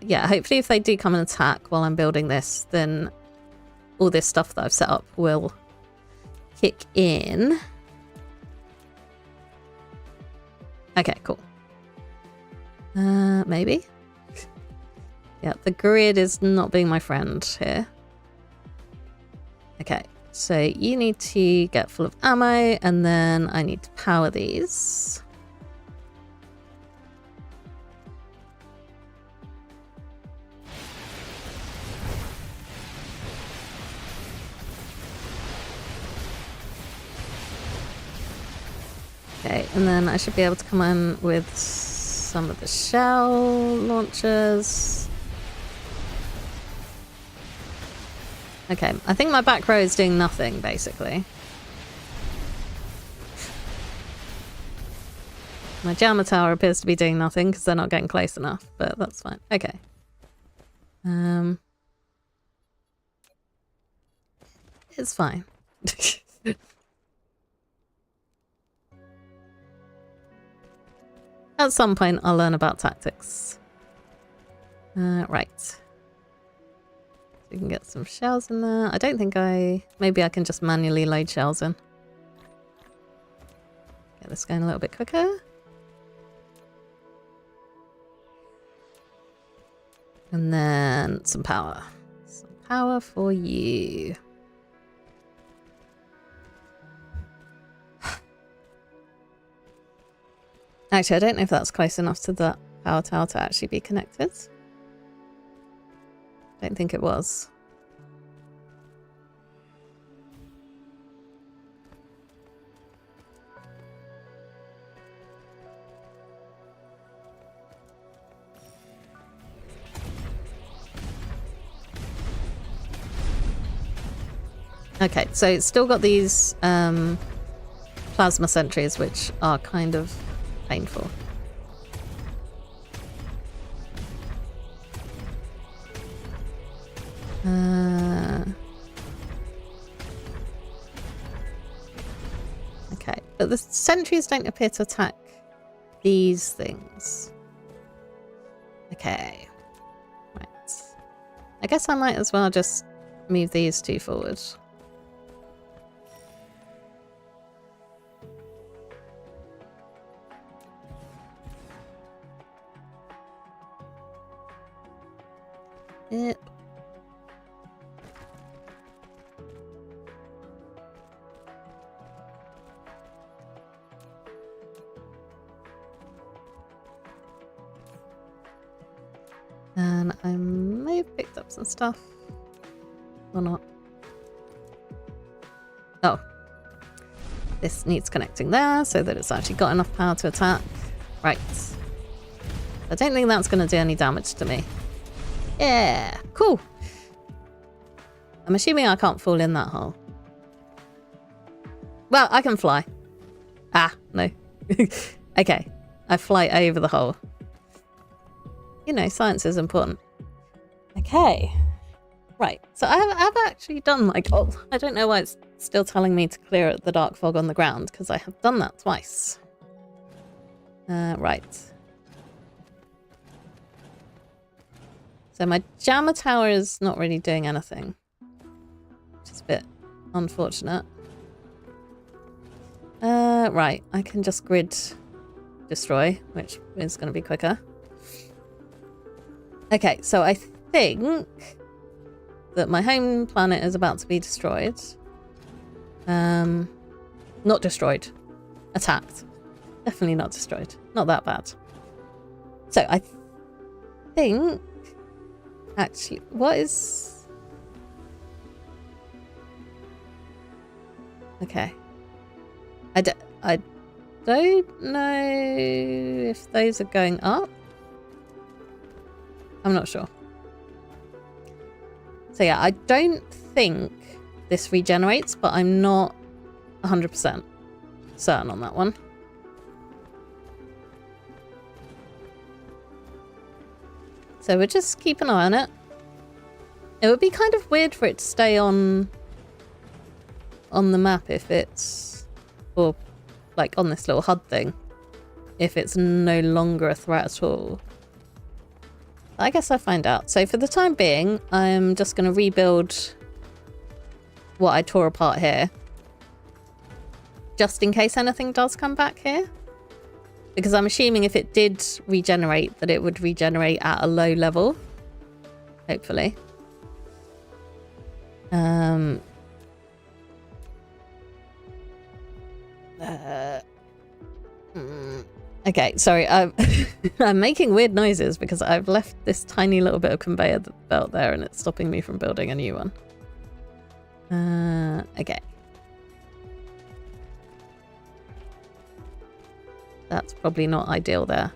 Yeah, hopefully if they do come and attack while I'm building this, then all this stuff that I've set up will kick in. Okay, cool. Maybe? Yeah, the grid is not being my friend here. Okay, so you need to get full of ammo, and then I need to power these. Okay, and then I should be able to come in with some of the shell launchers. Okay, I think my back row is doing nothing, basically. My jammer tower appears to be doing nothing because they're not getting close enough, but that's fine. Okay. It's fine. At some point, I'll learn about tactics. Right. We can get some shells in there. I don't think maybe I can just manually load shells in. Get this going a little bit quicker. And then some power. Some power for you. Actually, I don't know if that's close enough to the power tower to actually be connected. Don't think it was. Okay, so it's still got these plasma sentries, which are kind of painful. Okay, but the sentries don't appear to attack these things. Okay. Right. I guess I might as well just move these two forward. Yep. And I may have picked up some stuff. Or not. Oh. This needs connecting there so that it's actually got enough power to attack. Right. I don't think that's going to do any damage to me. Yeah, cool. I'm assuming I can't fall in that hole. Well, I can fly. Ah, no. Okay, I fly over the hole. You know, science is important. Okay. Right, so I've actually done my goal. I don't know why it's still telling me to clear the dark fog on the ground, because I have done that twice. Right. So my jammer tower is not really doing anything, which is a bit unfortunate. Right, I can just grid destroy, which is going to be quicker. Okay, so I think that my home planet is about to be destroyed. Not destroyed. Attacked. Definitely not destroyed. Not that bad. So I think... Actually, what is... Okay. I don't know if those are going up. I'm not sure. So yeah, I don't think this regenerates, but I'm not 100% certain on that one. So we'll just keep an eye on it. It would be kind of weird for it to stay on the map if it's, or like on this little HUD thing, if it's no longer a threat at all. I guess I'll find out. So for the time being, I'm just going to rebuild what I tore apart here, just in case anything does come back here. Because I'm assuming if it did regenerate, that it would regenerate at a low level. Hopefully. Okay, sorry. I'm making weird noises because I've left this tiny little bit of conveyor belt there and it's stopping me from building a new one. Okay. That's probably not ideal there.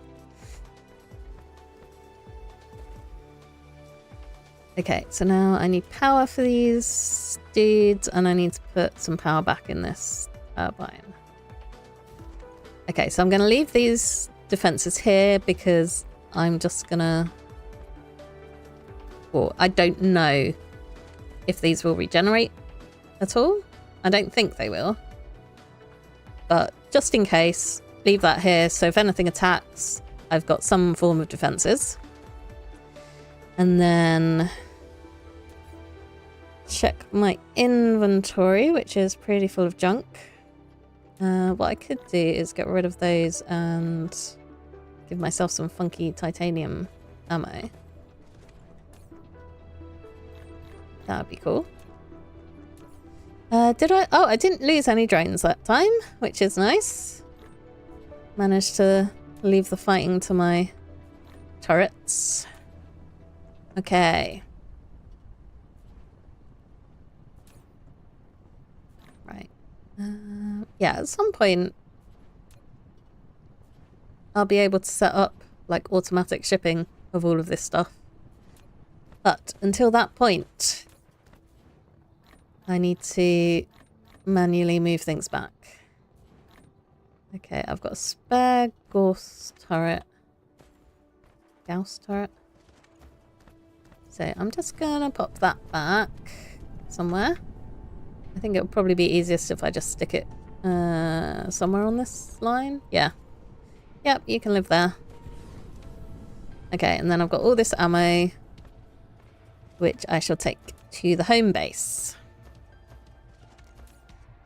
Okay, so now I need power for these dudes and I need to put some power back in this turbine. Okay, so I'm going to leave these defenses here because I'm just going to... Well, I don't know if these will regenerate at all. I don't think they will. But just in case, leave that here. So if anything attacks, I've got some form of defenses. And then check my inventory, which is pretty full of junk. What I could do is get rid of those and give myself some funky titanium ammo. That would be cool. Did I? Oh, I didn't lose any drones that time, which is nice. Managed to leave the fighting to my turrets. Okay. Right. Yeah, at some point I'll be able to set up like automatic shipping of all of this stuff. But until that point, I need to manually move things back. Okay, I've got a spare Gauss turret. Gauss turret. So I'm just gonna pop that back somewhere. I think it would probably be easiest if I just stick it Somewhere on this line? Yeah. Yep, you can live there. Okay, and then I've got all this ammo, which I shall take to the home base.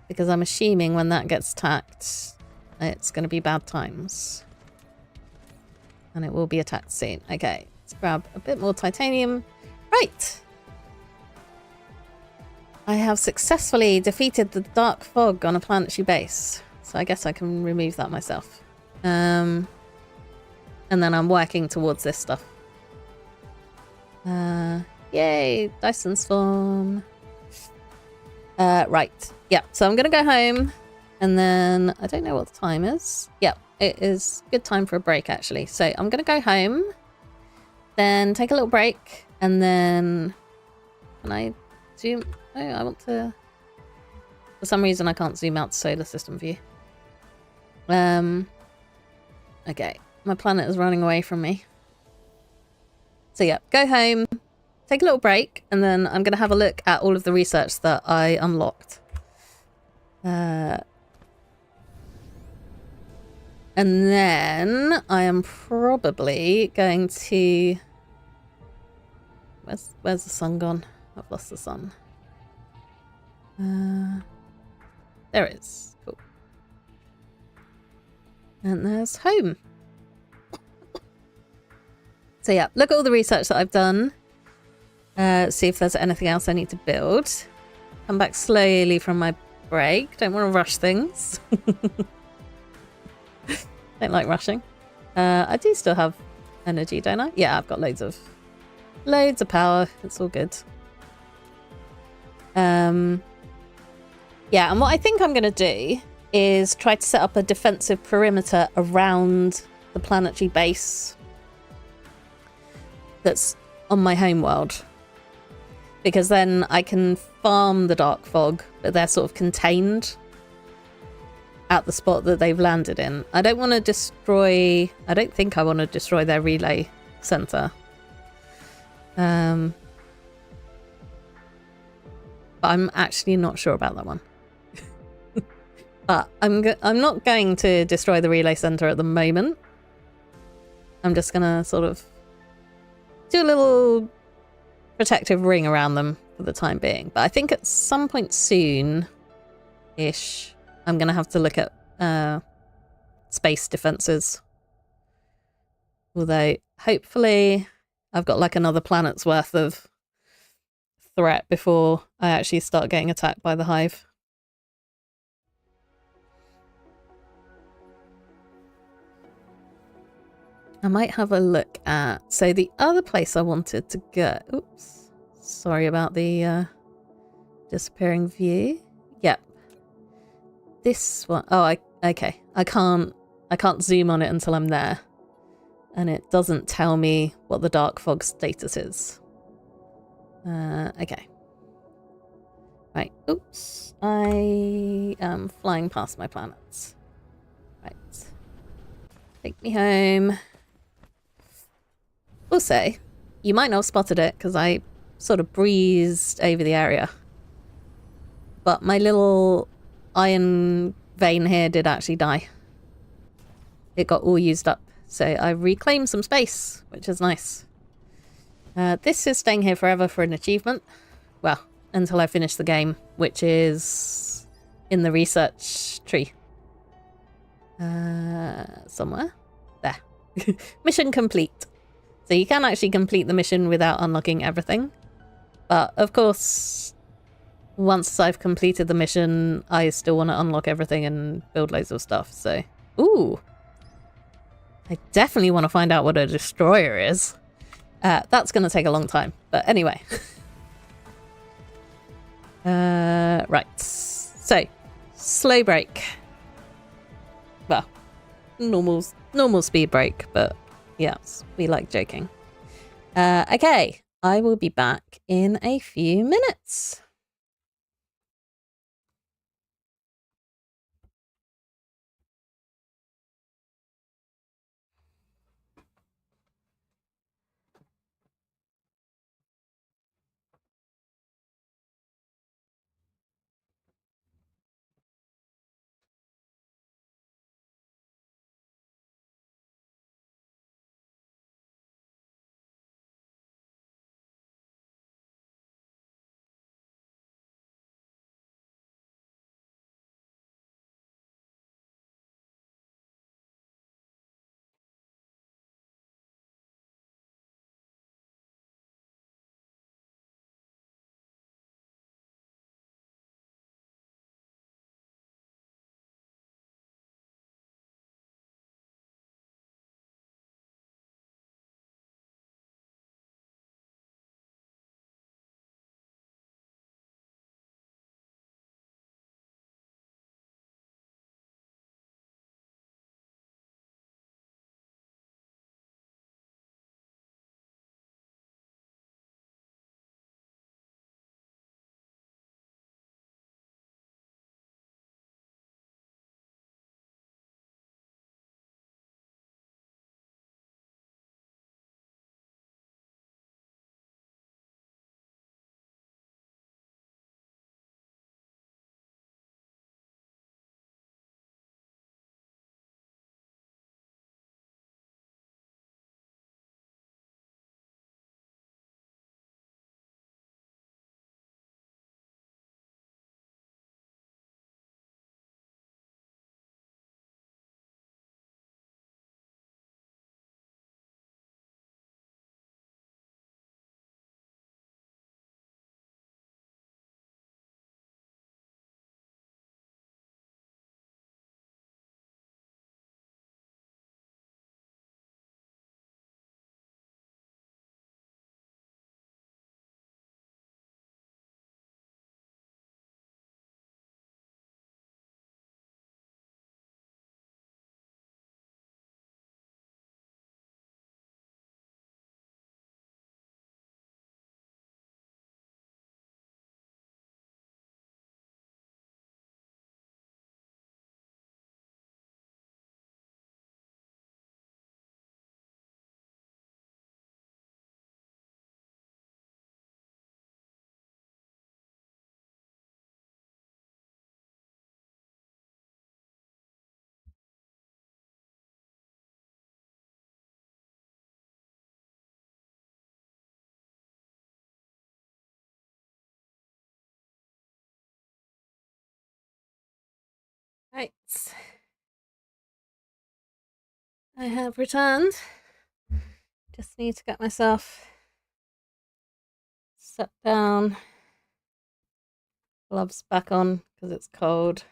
Because I'm assuming when that gets attacked, it's going to be bad times. And it will be attacked soon. Okay, let's grab a bit more titanium. Right! I have successfully defeated the Dark Fog on a planetary base. So I guess I can remove that myself. And then I'm working towards this stuff. Yay, Dyson Swarm. Right. Yeah, so I'm going to go home. And then, I don't know what the time is. Yeah, it is good time for a break, actually. So I'm going to go home. Then take a little break. And then... Can I zoom... Oh, I want to... For some reason, I can't zoom out to solar system view. Okay. My planet is running away from me. So yeah, go home, take a little break, and then I'm going to have a look at all of the research that I unlocked. And then I am probably going to... Where's the sun gone? I've lost the sun. There it is. Cool. And there's home. So yeah, look at all the research that I've done. See if there's anything else I need to build. Come back slowly from my break. Don't want to rush things. Don't like rushing. I do still have energy, don't I? Yeah, I've got loads of power. It's all good. Yeah, and what I think I'm going to do is try to set up a defensive perimeter around the planetary base that's on my home world. Because then I can farm the Dark Fog, but they're sort of contained at the spot that they've landed in. I don't want to destroy... I don't think I want to destroy their relay center. But I'm actually not sure about that one. But I'm not going to destroy the relay center at the moment. I'm just going to sort of do a little protective ring around them for the time being. But I think at some point soon-ish, I'm going to have to look at space defenses. Although, hopefully, I've got like another planet's worth of threat before I actually start getting attacked by the hive. I might have a look at... So the other place I wanted to go... Oops. Sorry about the disappearing view. Yep. This one... Oh, okay. I can't zoom on it until I'm there. And it doesn't tell me what the Dark Fog status is. Okay. Right. Oops. I am flying past my planets. Right. Take me home. Also, you might not have spotted it because I sort of breezed over the area. But my little iron vein here did actually die. It got all used up. So I reclaimed some space, which is nice. This is staying here forever for an achievement. Well, until I finish the game, which is in the research tree. Somewhere? There. Mission complete. So you can actually complete the mission without unlocking everything. But, of course, once I've completed the mission, I still want to unlock everything and build loads of stuff, so... Ooh! I definitely want to find out what a destroyer is. That's going to take a long time. But anyway. Right. So, slow break. Well, normal speed break, but... Yes, we like joking. Okay, I will be back in a few minutes. Right. I have returned. Just need to get myself set down. Gloves back on because it's cold.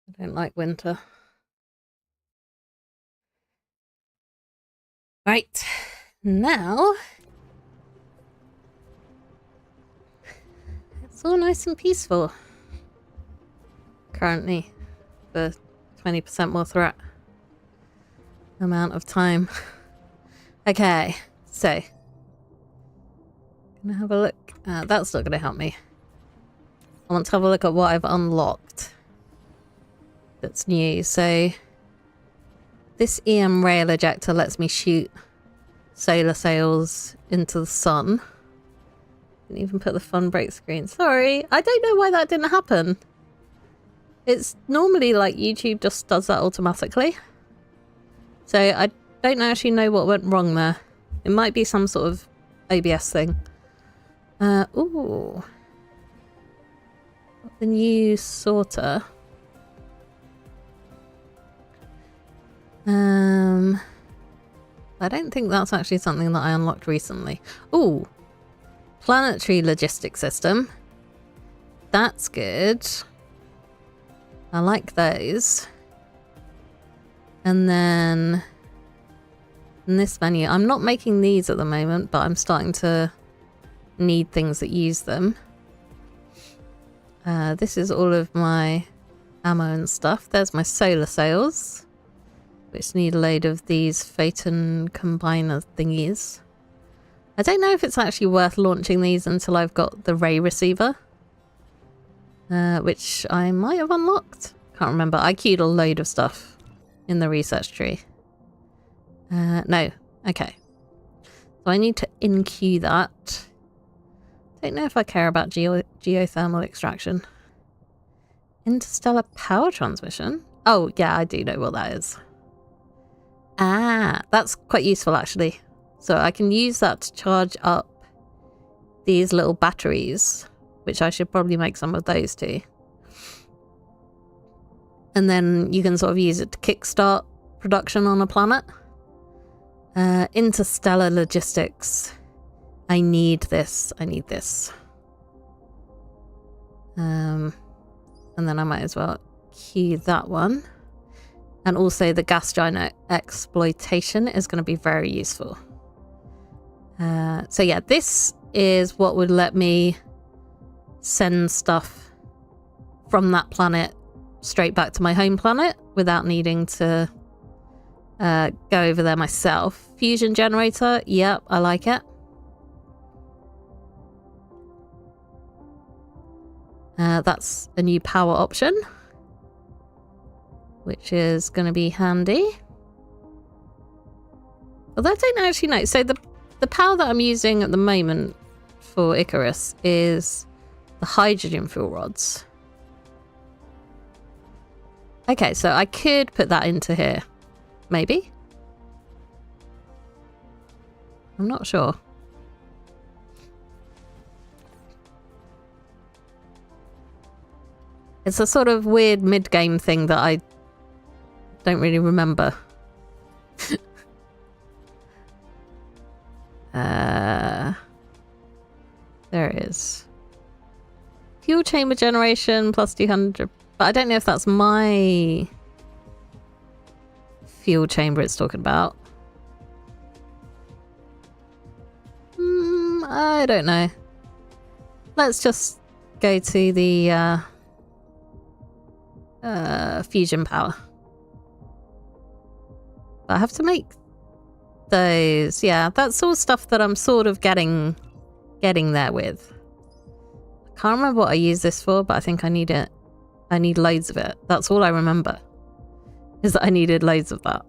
I don't like winter. Right. Now it's all nice and peaceful. Currently, for 20% more threat amount of time. Okay, so gonna have a look. That's not gonna help me. I want to have a look at what I've unlocked that's new. So this EM rail ejector lets me shoot solar sails into the sun. Didn't even put the fun break screen. Sorry, I don't know why that didn't happen. It's normally like YouTube just does that automatically. So I don't actually know what went wrong there. It might be some sort of OBS thing. Ooh. The new sorter. I don't think that's actually something that I unlocked recently. Ooh. Planetary logistics system. That's good. I like those. And then in this menu, I'm not making these at the moment, but I'm starting to need things that use them. This is all of my ammo and stuff. There's my solar sails, which need a load of these photon combiner thingies. I don't know if it's actually worth launching these until I've got the ray receiver, which I might have unlocked. Can't remember. I queued a load of stuff in the research tree. No. Okay. So I need to in-queue that. Don't know if I care about geothermal extraction. Interstellar power transmission? Oh, yeah, I do know what that is. Ah, that's quite useful, actually. So I can use that to charge up these little batteries, which I should probably make some of those too. And then you can sort of use it to kickstart production on a planet. Interstellar logistics. I need this. I need this. And then I might as well queue that one. And also the gas giant exploitation is going to be very useful. So yeah, this is what would let me send stuff from that planet straight back to my home planet without needing to go over there myself. Fusion generator, yep, I like it. That's a new power option, which is going to be handy. Although I don't actually know. So the power that I'm using at the moment for Icarus is the hydrogen fuel rods. Okay, so I could put that into here. Maybe? I'm not sure. It's a sort of weird mid-game thing that I don't really remember. There it is. Fuel chamber generation plus 200. But I don't know if that's my fuel chamber it's talking about. I don't know. Let's just go to the fusion power. But I have to make those. Yeah, that's all stuff that I'm sort of getting there with. I can't remember what I use this for, but I think I need it. I need loads of it. That's all I remember, is that I needed loads of that.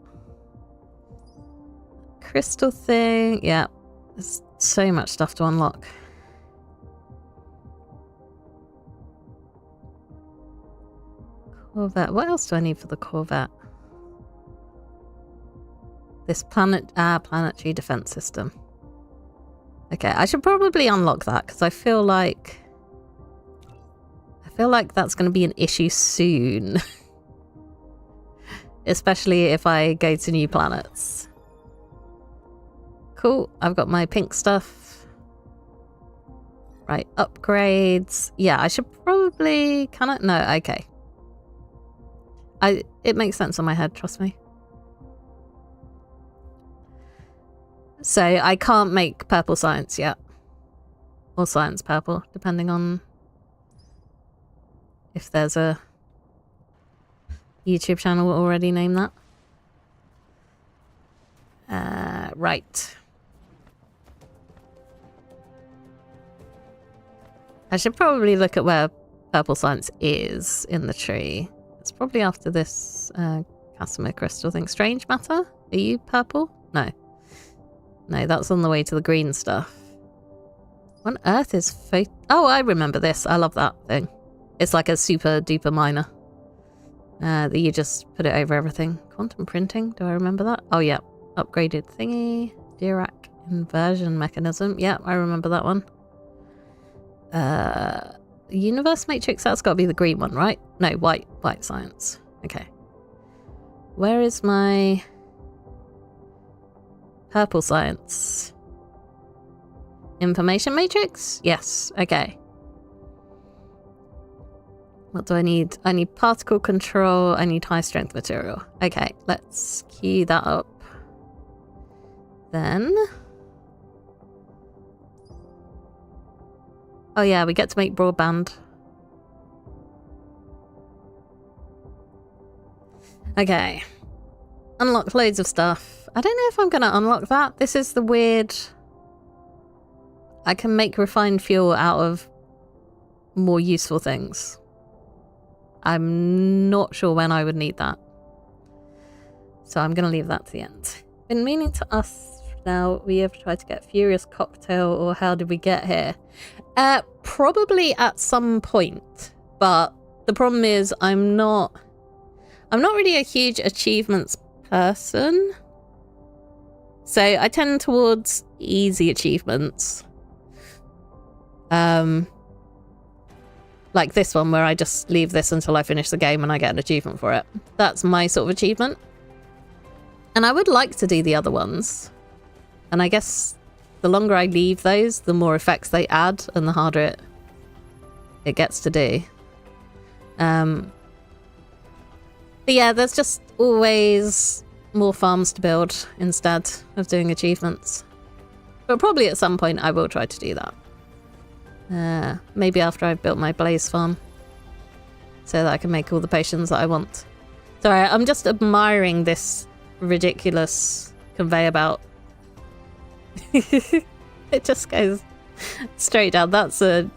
Crystal thing. Yeah, there's so much stuff to unlock. Corvette. What else do I need for the Corvette? This planetary defense system. Okay, I should probably unlock that because I feel like that's going to be an issue soon. especially if I go to new planets. Cool, I've got my pink stuff. Right, upgrades. Yeah, I should probably... Can I? No, okay. It makes sense on my head, trust me. So I can't make purple science yet. Or science purple, depending on if there's a YouTube channel already named that. Right. I should probably look at where purple science is in the tree. It's probably after this Casimir crystal thing. Strange matter? Are you purple? No. No, that's on the way to the green stuff. What on earth is Oh, I remember this. I love that thing. It's like a super duper miner. That you just put it over everything. Quantum printing? Do I remember that? Oh, yeah. Upgraded thingy. Dirac inversion mechanism. Yeah, I remember that one. Universe matrix? That's got to be the green one, right? No, white. White science. Okay. Where is my purple science? Information matrix? Yes. Okay. What do I need? I need particle control. I need high strength material. Okay, let's key that up. Then... Oh yeah, we get to make broadband. Okay. Unlock loads of stuff. I don't know if I'm going to unlock that. This is the weird... I can make refined fuel out of more useful things. I'm not sure when I would need that. So I'm going to leave that to the end. Been meaning to ask now, we have tried to get Furious Cocktail, or how did we get here? Probably at some point, but the problem is I'm not really a huge achievements person. So I tend towards easy achievements. Like this one where I just leave this until I finish the game and I get an achievement for it. That's my sort of achievement. And I would like to do the other ones. And I guess the longer I leave those, the more effects they add and the harder it gets to do. But yeah, there's just always more farms to build instead of doing achievements. But probably at some point I will try to do that. Maybe after I've built my blaze farm. So that I can make all the potions that I want. Sorry, I'm just admiring this ridiculous conveyor belt. It just goes straight down. That's a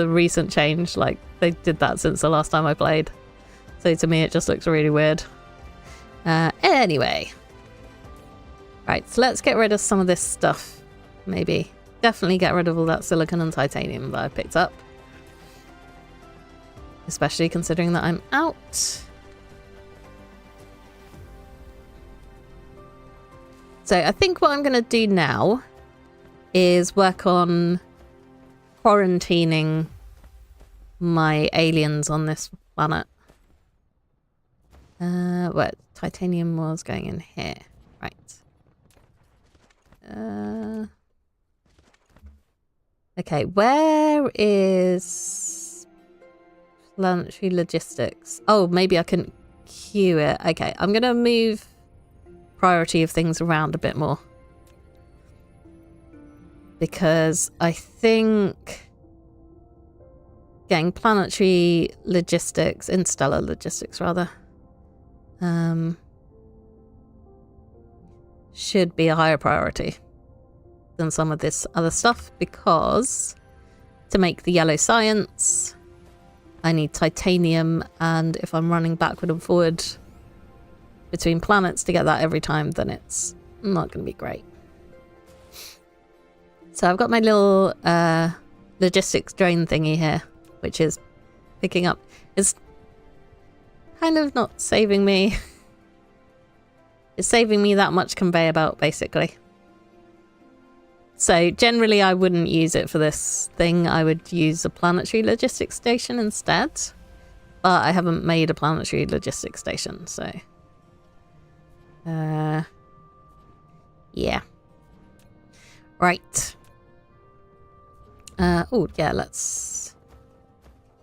recent change. Like, they did that since the last time I played. So to me it just looks really weird. Anyway. Right, so let's get rid of some of this stuff. Maybe. Definitely get rid of all that silicon and titanium that I picked up. Especially considering that I'm out. So I think what I'm going to do now is work on quarantining my aliens on this planet. What? Titanium was going in here. Right. Okay, where is planetary logistics? Oh, maybe I can queue it. Okay, I'm going to move priority of things around a bit more. Because I think getting planetary logistics, interstellar logistics rather, should be a higher priority than some of this other stuff, because to make the yellow science I need titanium, and if I'm running backward and forward between planets to get that every time, then it's not going to be great. So I've got my little logistics drone thingy here, which is picking up. It's kind of not saving me. It's saving me that much conveyor belt, basically. So generally I wouldn't use it for this thing. I would use a planetary logistics station instead. But I haven't made a planetary logistics station, so Yeah. Right. Oh, yeah, let's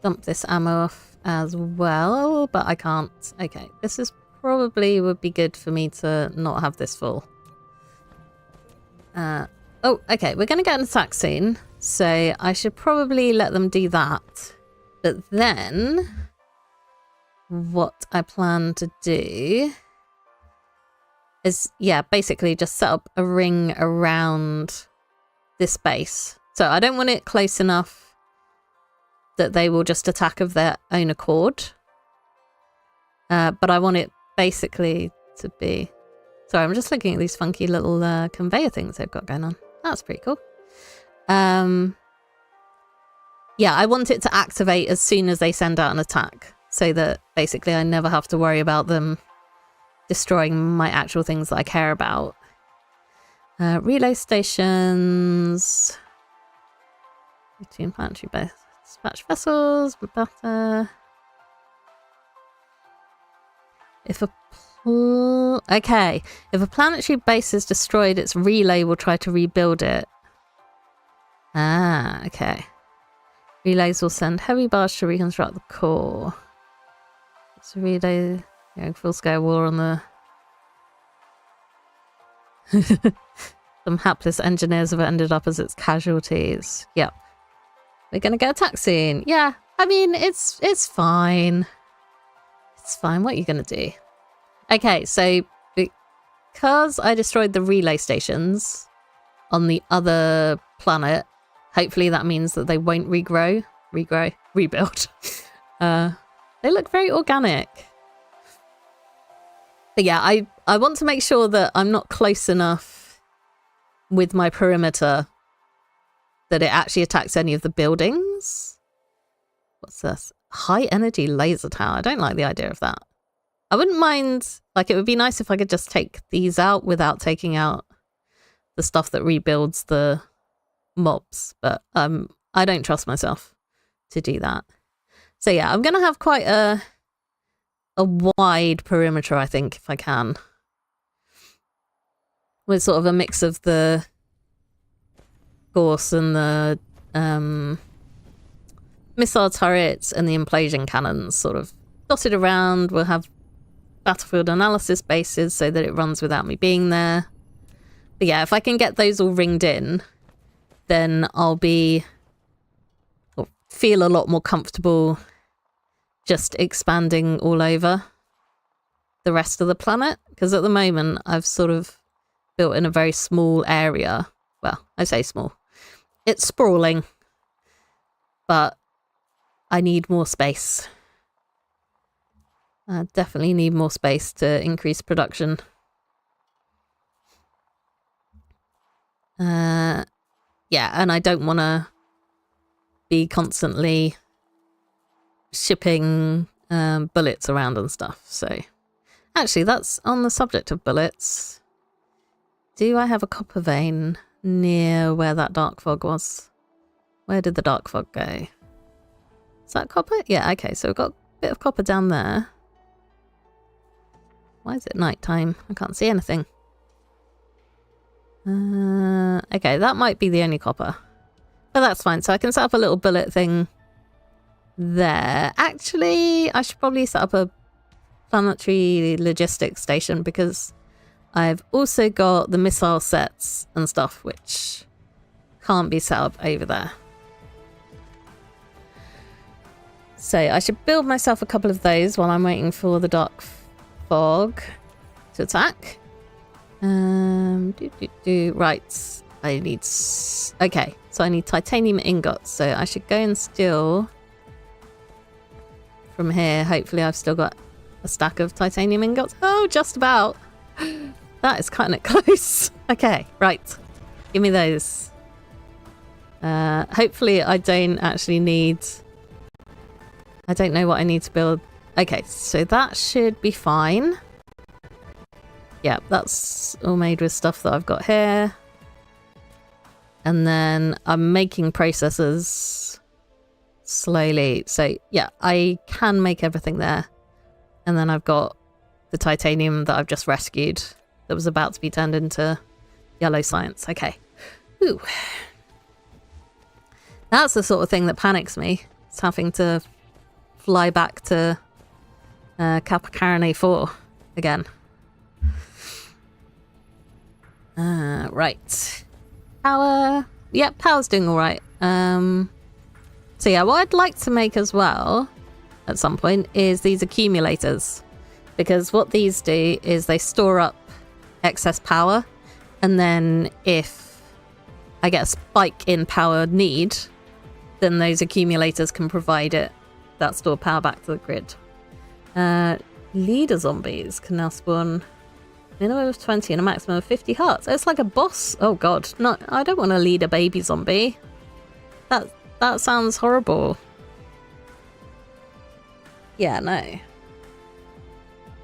dump this ammo off as well, but I can't. Okay, this is probably would be good for me to not have this full. Oh, okay, we're going to get an attack soon, so I should probably let them do that. But then, what I plan to do is, yeah, basically just set up a ring around this base. So I don't want it close enough that they will just attack of their own accord. But I want it basically to be... Sorry, I'm just looking at these funky little conveyor things they've got going on. That's pretty cool. Yeah, I want it to activate as soon as they send out an attack, so that basically I never have to worry about them destroying my actual things that I care about. Relay stations. Between planetary base. Dispatch vessels. If a planetary base is destroyed, its relay will try to rebuild it. Ah, okay. Relays will send heavy barge to reconstruct the core. It's a relay going full scale war on the... Some hapless engineers have ended up as its casualties. Yep. We're gonna get attacked soon. Yeah, I mean, it's fine. It's fine. What are you gonna do? Okay, so because I destroyed the relay stations on the other planet, hopefully that means that they won't rebuild. They look very organic. But yeah, I want to make sure that I'm not close enough with my perimeter that it actually attacks any of the buildings. What's this? High energy laser tower. I don't like the idea of that. I wouldn't mind, like, it would be nice if I could just take these out without taking out the stuff that rebuilds the mobs, but I don't trust myself to do that. So yeah, I'm gonna have quite a wide perimeter, I think, if I can, with sort of a mix of the Gorse and the missile turrets and the implosion cannons sort of dotted around. We'll have battlefield analysis bases so that it runs without me being there. But yeah, if I can get those all ringed in, then I'll feel a lot more comfortable just expanding all over the rest of the planet. Because at the moment, I've sort of built in a very small area. Well, I say small. It's sprawling. But I need more space. I definitely need more space to increase production. Yeah, and I don't want to be constantly shipping bullets around and stuff. So, actually, that's on the subject of bullets. Do I have a copper vein near where that dark fog was? Where did the dark fog go? Is that copper? Yeah, okay, so we've got a bit of copper down there. Why is it nighttime? I can't see anything. Okay, that might be the only copper. But that's fine. So I can set up a little bullet thing there. Actually, I should probably set up a planetary logistics station because I've also got the missile sets and stuff which can't be set up over there. So I should build myself a couple of those while I'm waiting for the dark fog to attack. Right, I need... Okay, so I need titanium ingots, so I should go and steal from here. Hopefully I've still got a stack of titanium ingots. Oh, just about. That is kind of close. Okay, right. Give me those. Hopefully I don't actually need... I don't know what I need to build. Okay, so that should be fine. Yeah, that's all made with stuff that I've got here. And then I'm making processors slowly. So yeah, I can make everything there. And then I've got the titanium that I've just rescued that was about to be turned into yellow science. Okay. Ooh. That's the sort of thing that panics me. It's having to fly back to Kappa Carinae 4 again. Right. Power. Yep, power's doing alright. So yeah, what I'd like to make as well at some point is these accumulators. Because what these do is they store up excess power, and then if I get a spike in power need, then those accumulators can provide it that stored power back to the grid. Leader zombies can now spawn minimum of 20 and a maximum of 50 hearts. It's like a boss. Oh god, no, I don't want to lead a baby zombie. That sounds horrible. Yeah, no.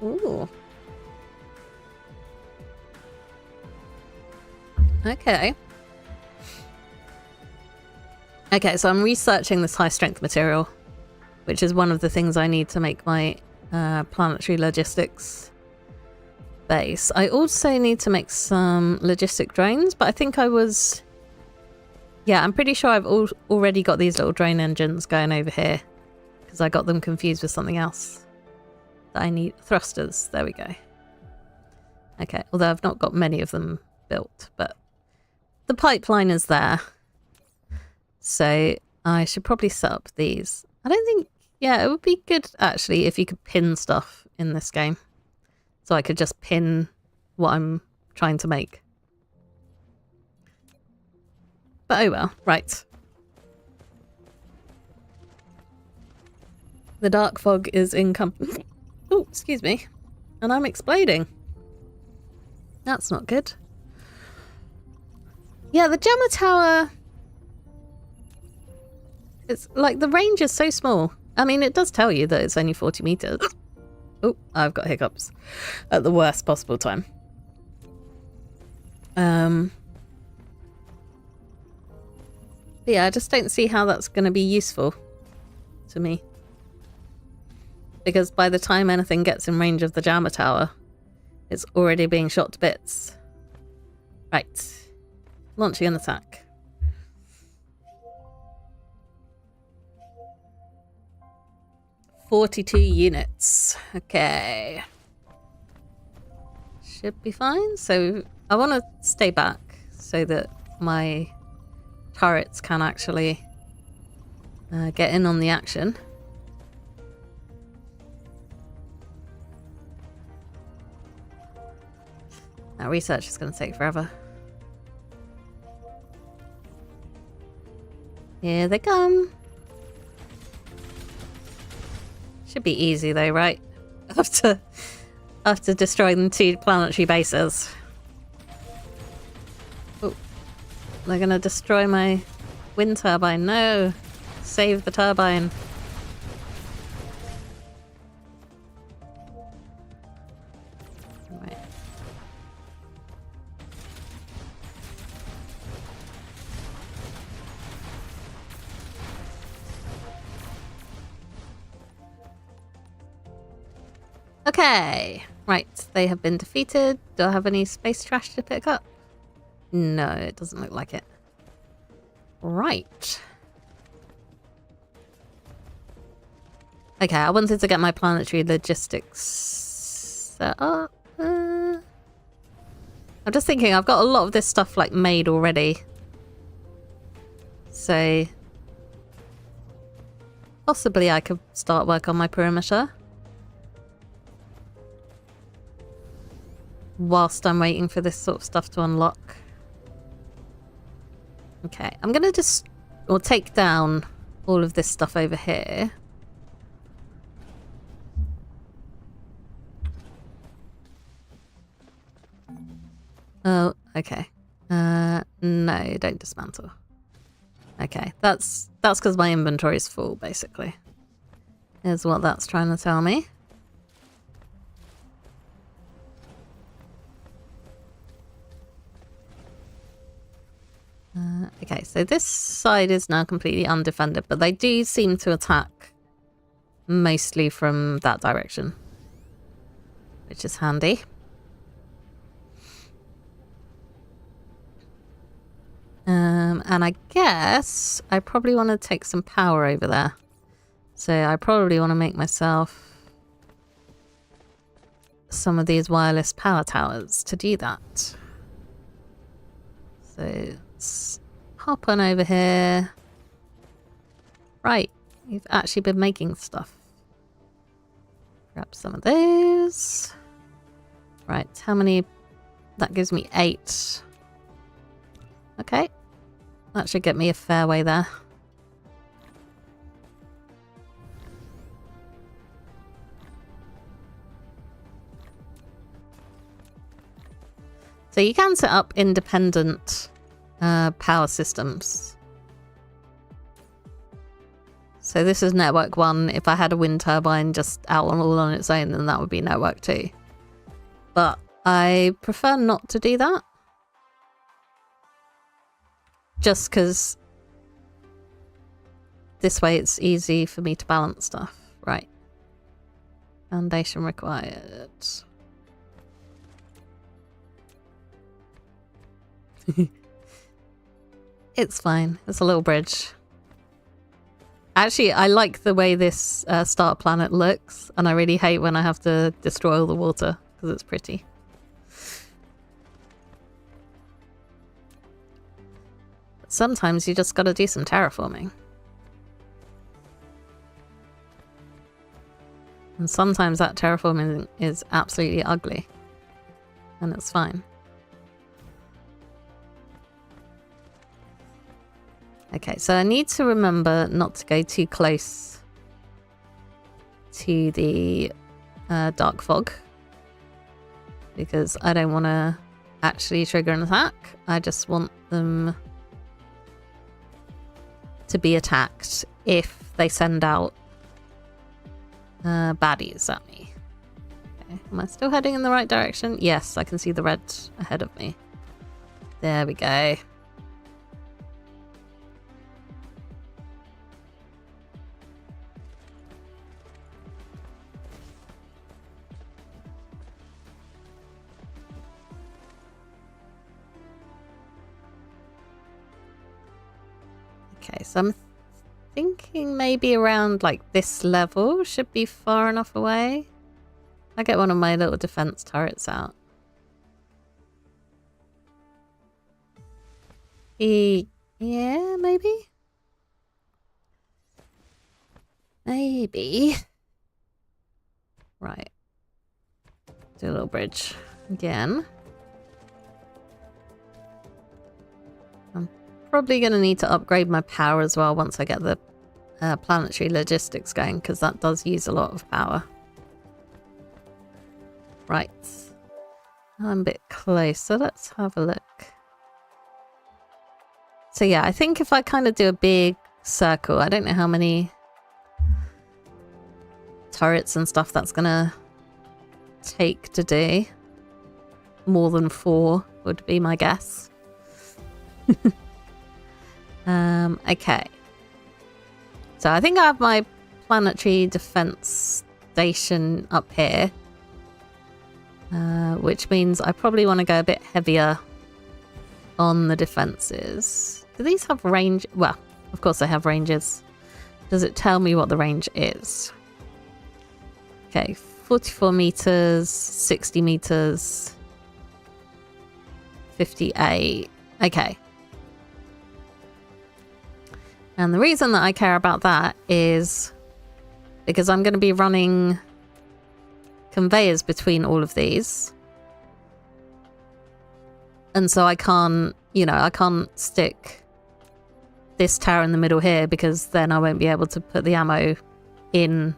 Ooh. Okay. Okay, so I'm researching this high strength material, which is one of the things I need to make my planetary logistics base. I also need to make some logistic drones, but I think I was... Yeah, I'm pretty sure I've already got these little drone engines going over here, because I got them confused with something else that I need. Thrusters, there we go. Okay, although I've not got many of them built, but the pipeline is there. So I should probably set up these. I don't think... Yeah, it would be good, actually, if you could pin stuff in this game. So I could just pin what I'm trying to make. But oh well, right. The dark fog is incoming. Oh, excuse me. And I'm exploding. That's not good. Yeah, the Jammer Tower... It's like the range is so small. I mean, it does tell you that it's only 40 meters. Oh, I've got hiccups at the worst possible time. Yeah, I just don't see how that's going to be useful to me. Because by the time anything gets in range of the Jammer Tower, it's already being shot to bits. Right. Launching an attack. "42 units. Okay. Should be fine. So I want to stay back so that my turrets can actually get in on the action. Now research is going to take forever. Here they come. Should be easy though, right? After destroying 2 planetary bases. Oh, they're gonna destroy my wind turbine. No, save the turbine. Right. Okay, right, they have been defeated. Do I have any space trash to pick up? No, it doesn't look like it. Right. Okay, I wanted to get my planetary logistics set up. I'm just thinking, I've got a lot of this stuff like made already. So possibly I could start work on my perimeter. Whilst I'm waiting for this sort of stuff to unlock. Okay, I'm gonna just take down all of this stuff over here. Oh, okay. No, don't dismantle. Okay, that's because my inventory is full, basically. Is what that's trying to tell me. Okay, so this side is now completely undefended, but they do seem to attack mostly from that direction, which is handy. And I guess I probably want to take some power over there. So I probably want to make myself some of these wireless power towers to do that. So let's hop on over here. Right, you've actually been making stuff. Grab some of those. Right, how many? That gives me 8. Okay, that should get me a fair way there. So you can set up independent power systems. So this is network 1. If I had a wind turbine just out all on its own, then that would be network 2. But I prefer not to do that. Just because this way it's easy for me to balance stuff. Right. Foundation required. It's fine. It's a little bridge. Actually, I like the way this star planet looks, and I really hate when I have to destroy all the water because it's pretty. But sometimes you just gotta do some terraforming. And sometimes that terraforming is absolutely ugly. And it's fine. Okay, so I need to remember not to go too close to the dark fog, because I don't want to actually trigger an attack. I just want them to be attacked if they send out baddies at me. Okay, am I still heading in the right direction? Yes, I can see the red ahead of me. There we go. Okay, so I'm thinking maybe around like this level should be far enough away. I'll get one of my little defense turrets out. Yeah, maybe? Maybe. Right. Do a little bridge again. Probably going to need to upgrade my power as well once I get the planetary logistics going, because that does use a lot of power. Right. I'm a bit close, so let's have a look. So yeah, I think if I kind of do a big circle, I don't know how many turrets and stuff that's going to take to do. More than 4 would be my guess. Okay. So I think I have my planetary defense station up here. Which means I probably want to go a bit heavier on the defenses. Do these have range? Well, of course they have ranges. Does it tell me what the range is? Okay, 44 meters, 60 meters, 58. Okay. And the reason that I care about that is because I'm going to be running conveyors between all of these. And so I can't, I can't stick this tower in the middle here, because then I won't be able to put the ammo in.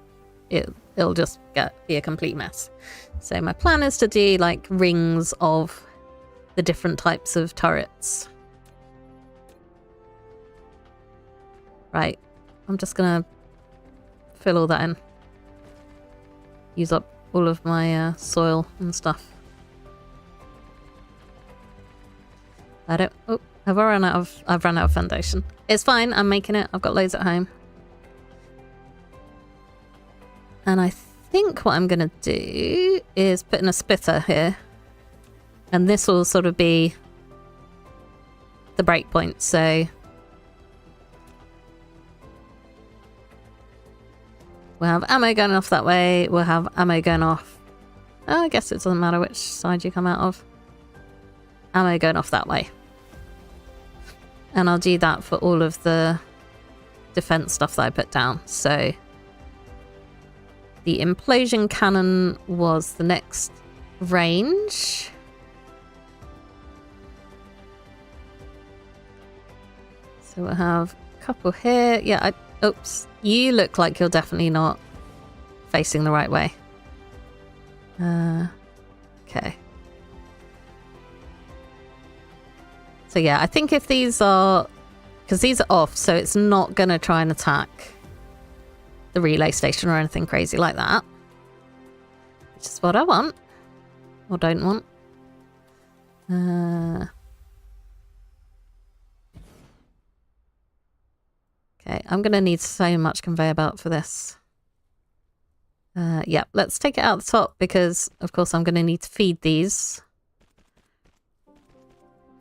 It'll just be a complete mess. So my plan is to do like rings of the different types of turrets. Right, I'm just gonna fill all that in. Use up all of my soil and stuff. Oh, I've run out of foundation. It's fine, I'm making it. I've got loads at home. And I think what I'm going to do is put in a splitter here. And this will sort of be the breakpoint, so we'll have ammo going off that way, we'll have ammo going off. Oh, I guess it doesn't matter which side you come out of. Ammo going off that way. And I'll do that for all of the defense stuff that I put down. So the implosion cannon was the next range. So we'll have a couple here. Yeah, oops. You look like you're definitely not facing the right way. Okay. So yeah, I think if these are... Because these are off, so it's not going to try and attack the relay station or anything crazy like that. Which is what I want. Or don't want. Okay, I'm going to need so much conveyor belt for this. Yeah, let's take it out the top because, of course, I'm going to need to feed these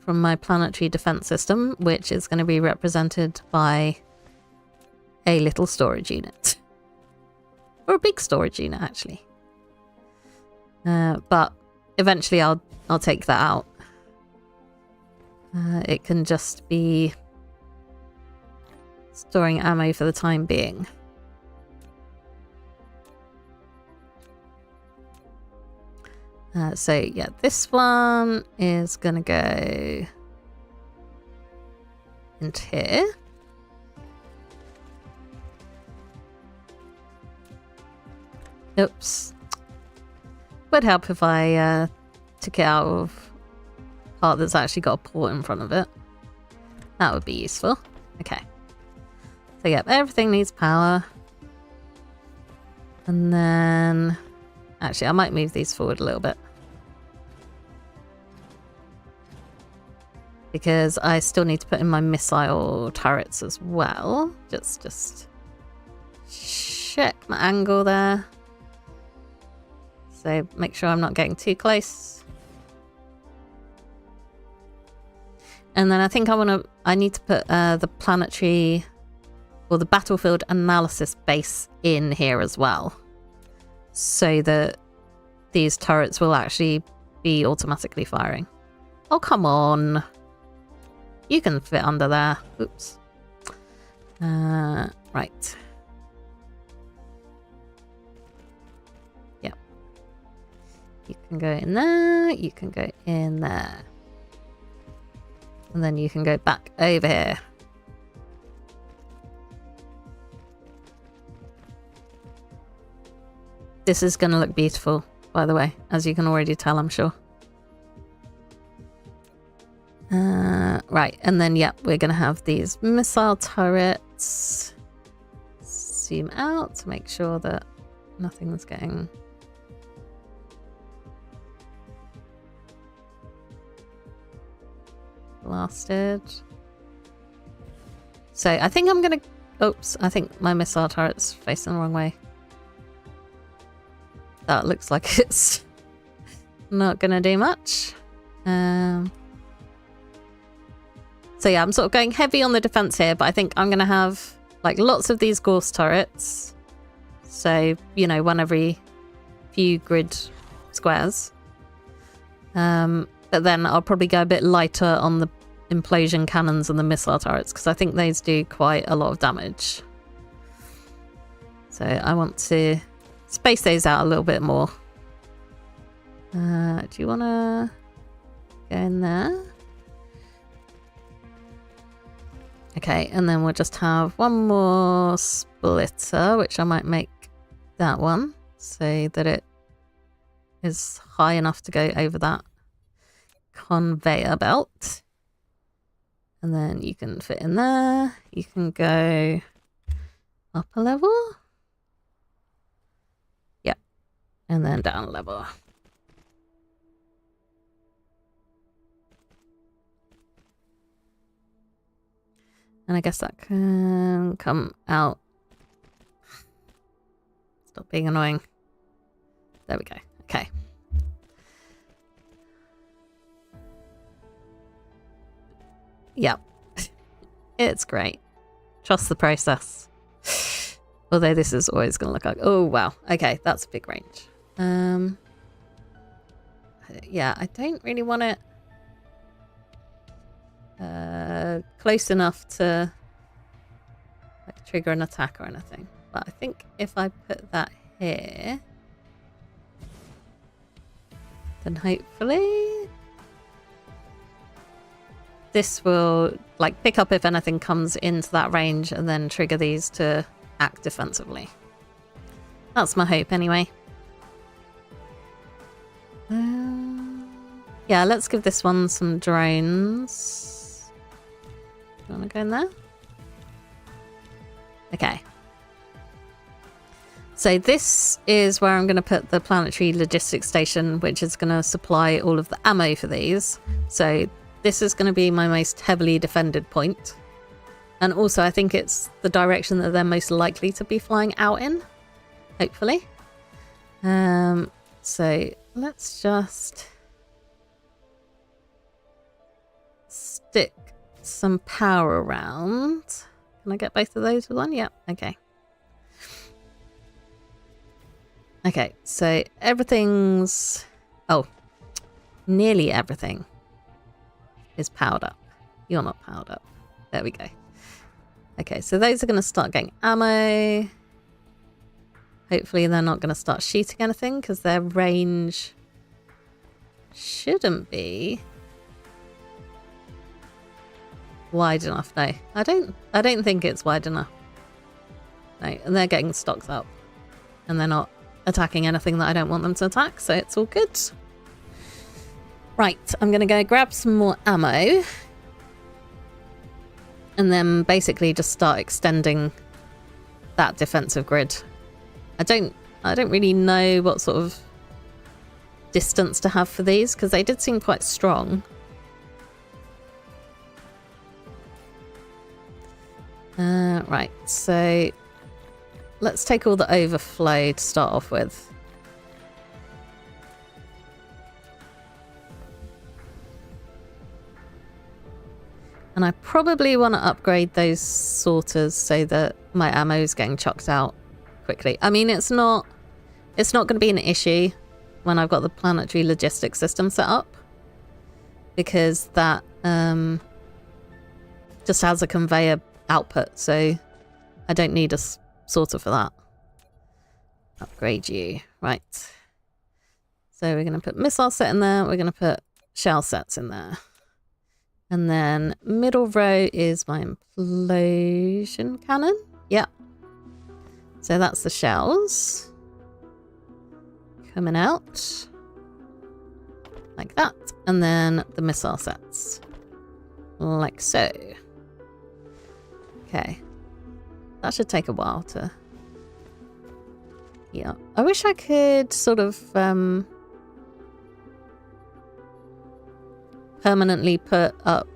from my planetary defense system, which is going to be represented by a little storage unit. Or a big storage unit, actually. But eventually I'll take that out. It can just be storing ammo for the time being. So yeah, this one is gonna go into here. Oops. Would help if I took it out of part that's actually got a port in front of it. That would be useful. Okay. So yeah, everything needs power. And then... Actually, I might move these forward a little bit. Because I still need to put in my missile turrets as well. Just check my angle there. So make sure I'm not getting too close. And then I think I need to put the planetary or the battlefield analysis base in here as well. So that these turrets will actually be automatically firing. Oh, come on. You can fit under there. Oops. Right. Yep. You can go in there. You can go in there. And then you can go back over here. This is going to look beautiful, by the way, as you can already tell, I'm sure. Right, and then, yep, we're going to have these missile turrets. Zoom out to make sure that nothing's getting... blasted. So I think I'm going to... Oops, I think my missile turret's facing the wrong way. That looks like it's not going to do much. So yeah, I'm sort of going heavy on the defense here, but I think I'm going to have like lots of these Gorse turrets. So, you know, one every few grid squares. But then I'll probably go a bit lighter on the implosion cannons and the missile turrets because I think those do quite a lot of damage. So I want to space those out a little bit more. Do you want to go in there? Okay, and then we'll just have one more splitter, which I might make that one so that it is high enough to go over that conveyor belt. And then you can fit in there. You can go up a level. Yep. And then down a level. And I guess that can come out. Stop being annoying. There we go. Okay. Yep. It's great. Trust the process. Although this is always going to look like... Oh, wow. Okay, that's a big range. Yeah, I don't really want it close enough to like, trigger an attack or anything. But I think if I put that here, then hopefully this will like pick up if anything comes into that range and then trigger these to act defensively. That's my hope anyway. Yeah, let's give this one some drones. You want to go in there? Okay. So this is where I'm going to put the planetary logistics station, which is going to supply all of the ammo for these. So this is going to be my most heavily defended point. And also I think it's the direction that they're most likely to be flying out in. Hopefully. So let's just stick some power around. Can I get both of those with one? Yep. Okay. Okay, so everything's... Oh, nearly everything is powered up. You're not powered up. There we go. Okay, so those are going to start getting ammo. Hopefully they're not going to start shooting anything because their range shouldn't be wide enough. No, I don't think it's wide enough. No, and they're getting stocks up and they're not attacking anything that I don't want them to attack, so it's all good. Right, I'm going to go grab some more ammo and then basically just start extending that defensive grid. I don't really know what sort of distance to have for these because they did seem quite strong. Right, so let's take all the overflow to start off with. And I probably want to upgrade those sorters so that my ammo is getting chucked out quickly. I mean, it's not going to be an issue when I've got the planetary logistics system set up because that just has a conveyor output, so I don't need a sorter for that. Upgrade you. Right. So we're going to put missile set in there. We're going to put shell sets in there. And then middle row is my implosion cannon. Yep. So that's the shells. Coming out. Like that. And then the missile sets. Like so. Okay. That should take a while to... Yeah. I wish I could sort of permanently put up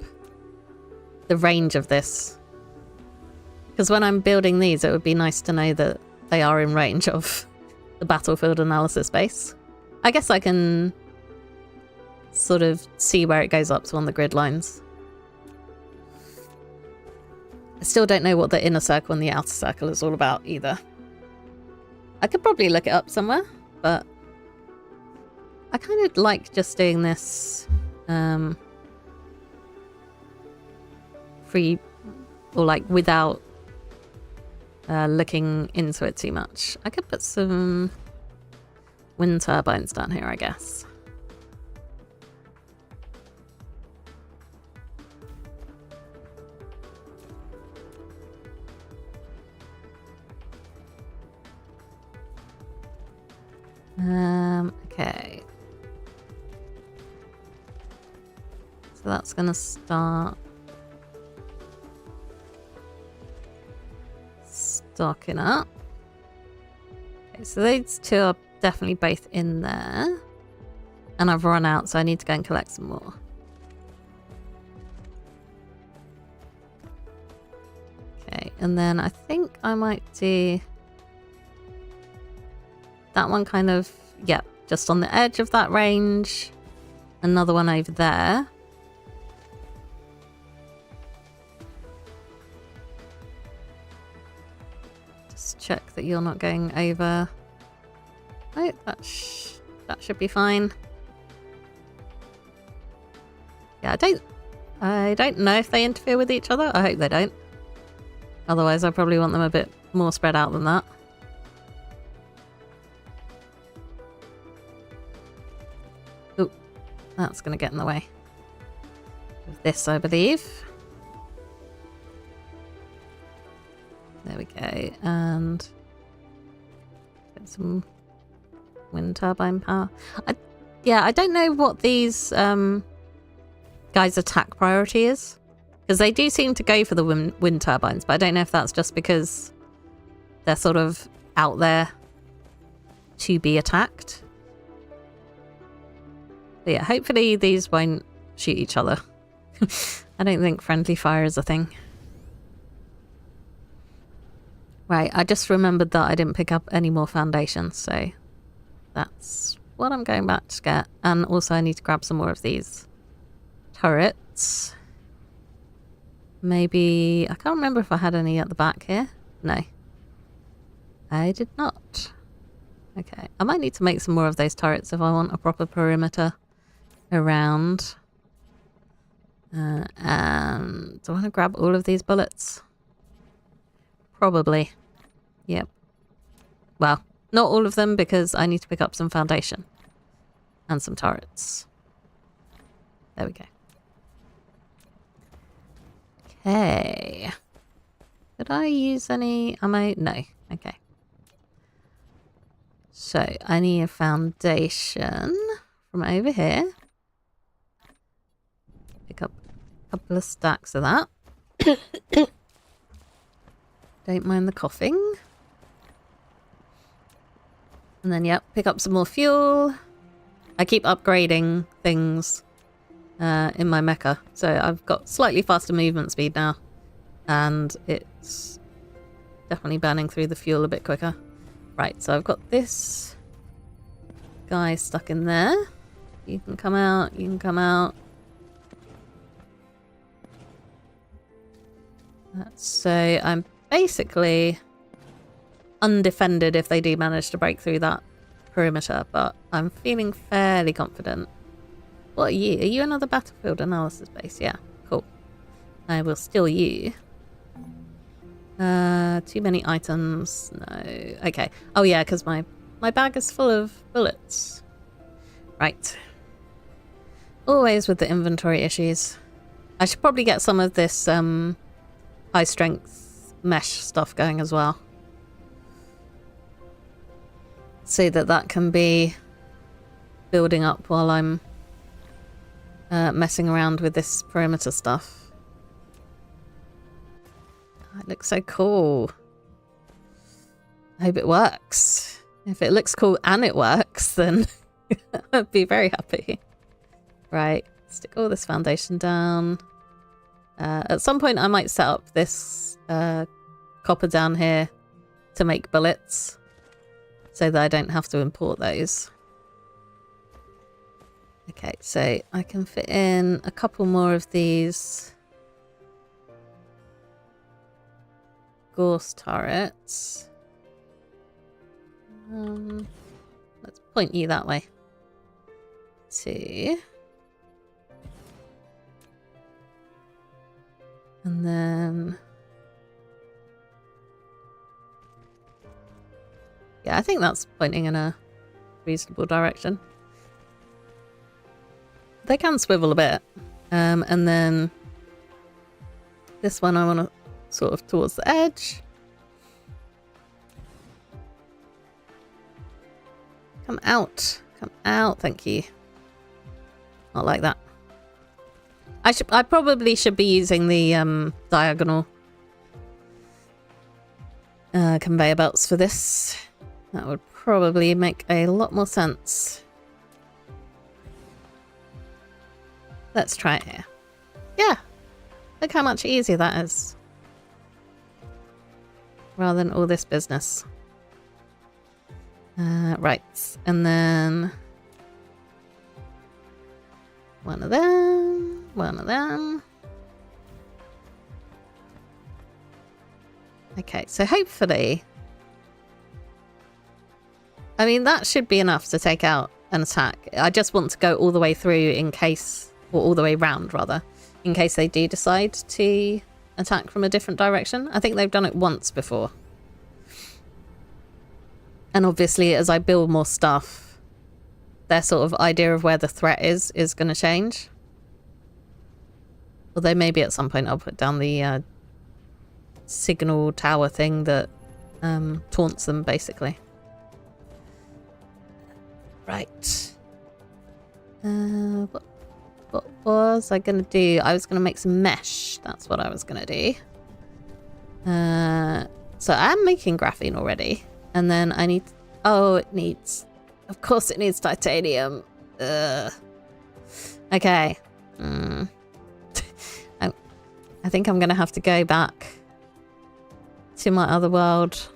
the range of this. Because when I'm building these, it would be nice to know that they are in range of the battlefield analysis base. I guess I can sort of see where it goes up to on the grid lines. I still don't know what the inner circle and the outer circle is all about either. I could probably look it up somewhere, but I kind of like just doing this free or like without looking into it too much. I could put some wind turbines down here, I guess. Okay. So that's gonna start stocking up. Okay, so these two are definitely both in there. And I've run out, so I need to go and collect some more. Okay, and then I think I might do that one kind of yeah, just on the edge of that range. Another one over there. Just check that you're not going over. Oh, that should be fine. Yeah, I don't know if they interfere with each other. I hope they don't. Otherwise, I probably want them a bit more spread out than that. Ooh, that's going to get in the way of this, I believe. There we go. And get some wind turbine power. I don't know what these guys' attack priority is, because they do seem to go for the wind turbines, but I don't know if that's just because they're sort of out there to be attacked. But yeah, hopefully these won't shoot each other. I don't think friendly fire is a thing. Right, I just remembered that I didn't pick up any more foundations, so that's what I'm going back to get. And also I need to grab some more of these turrets. Maybe, I can't remember if I had any at the back here. No, I did not. Okay, I might need to make some more of those turrets if I want a proper perimeter around. And do I want to grab all of these bullets? Probably. Yep. Well, not all of them, because I need to pick up some foundation and some turrets. There we go. Okay. Did I use any ammo? No. Okay. So I need a foundation from over here. Pick up a couple of stacks of that. Don't mind the coughing. And then, yep, pick up some more fuel. I keep upgrading things in my mecha. So I've got slightly faster movement speed now. And it's definitely burning through the fuel a bit quicker. Right, so I've got this guy stuck in there. You can come out, you can come out. So I'm basically undefended if they do manage to break through that perimeter, but I'm feeling fairly confident. What are you? Are you another battlefield analysis base? Yeah, cool. I will steal you. Too many items. No. Okay. Oh yeah, because my bag is full of bullets. Right. Always with the inventory issues. I should probably get some of this high strength mesh stuff going as well, so that can be building up while I'm messing around with this perimeter stuff. Oh, it looks so cool. I hope it works. If it looks cool and it works, then I'd be very happy. Right, stick all this foundation down. At some point I might set up this copper down here to make bullets, so that I don't have to import those. Okay, so I can fit in a couple more of these Gorse turrets. Let's point you that way. 2. And then... yeah, I think that's pointing in a reasonable direction. They can swivel a bit. And then this one I want to sort of towards the edge. Come out. Come out, thank you. Not like that. I probably should be using the diagonal conveyor belts for this. That would probably make a lot more sense. Let's try it here. Yeah, look how much easier that is. Rather than all this business. Right, and then one of them, one of them. Okay, so hopefully, I mean, that should be enough to take out an attack. I just want to go all the way through in case, or all the way round rather, in case they do decide to attack from a different direction. I think they've done it once before. And obviously, as I build more stuff, their sort of idea of where the threat is going to change. Although maybe at some point I'll put down the signal tower thing that taunts them, basically. Right. What was I going to do? I was going to make some mesh. That's what I was going to do. So I'm making graphene already. And then I need... Oh, it needs... Of course it needs titanium. Ugh. Okay. I think I'm going to have to go back to my other world.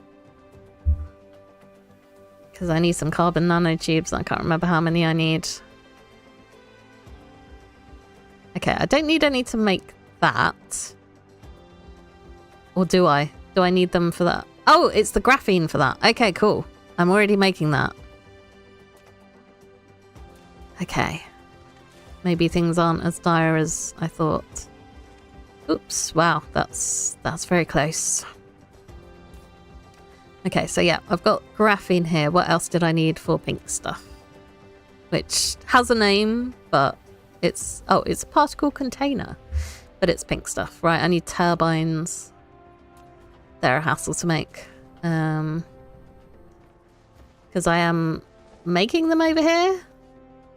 Because I need some carbon nanotubes. I can't remember how many I need. Okay, I don't need any to make that. Or do I? Do I need them for that? Oh, it's the graphene for that. Okay, cool. I'm already making that. Okay. Maybe things aren't as dire as I thought. Oops, wow, that's very close. Okay, so yeah, I've got graphene here. What else did I need for pink stuff? Which has a name, but it's... Oh, it's a particle container. But it's pink stuff. Right, I need turbines. They're a hassle to make. Because I am making them over here,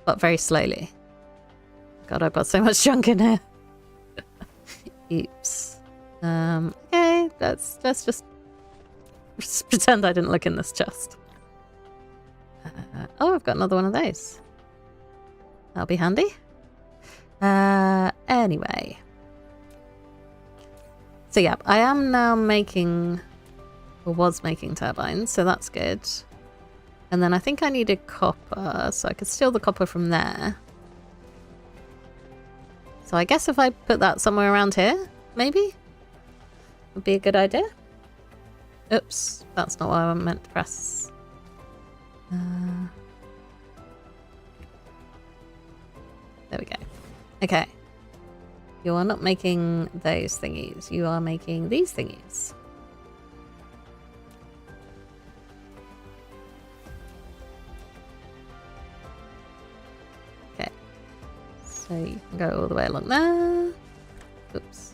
but very slowly. God, I've got so much junk in here. Oops. Okay, let's just pretend I didn't look in this chest. Oh, I've got another one of those. That'll be handy. Anyway. So yeah, I am now making, or was making turbines, so that's good. And then I think I needed copper, so I could steal the copper from there. So I guess if I put that somewhere around here, maybe? Would be a good idea. Oops, that's not what I meant to press. There we go. Okay. You are not making those thingies. You are making these thingies. Okay. So you can go all the way along there. Oops.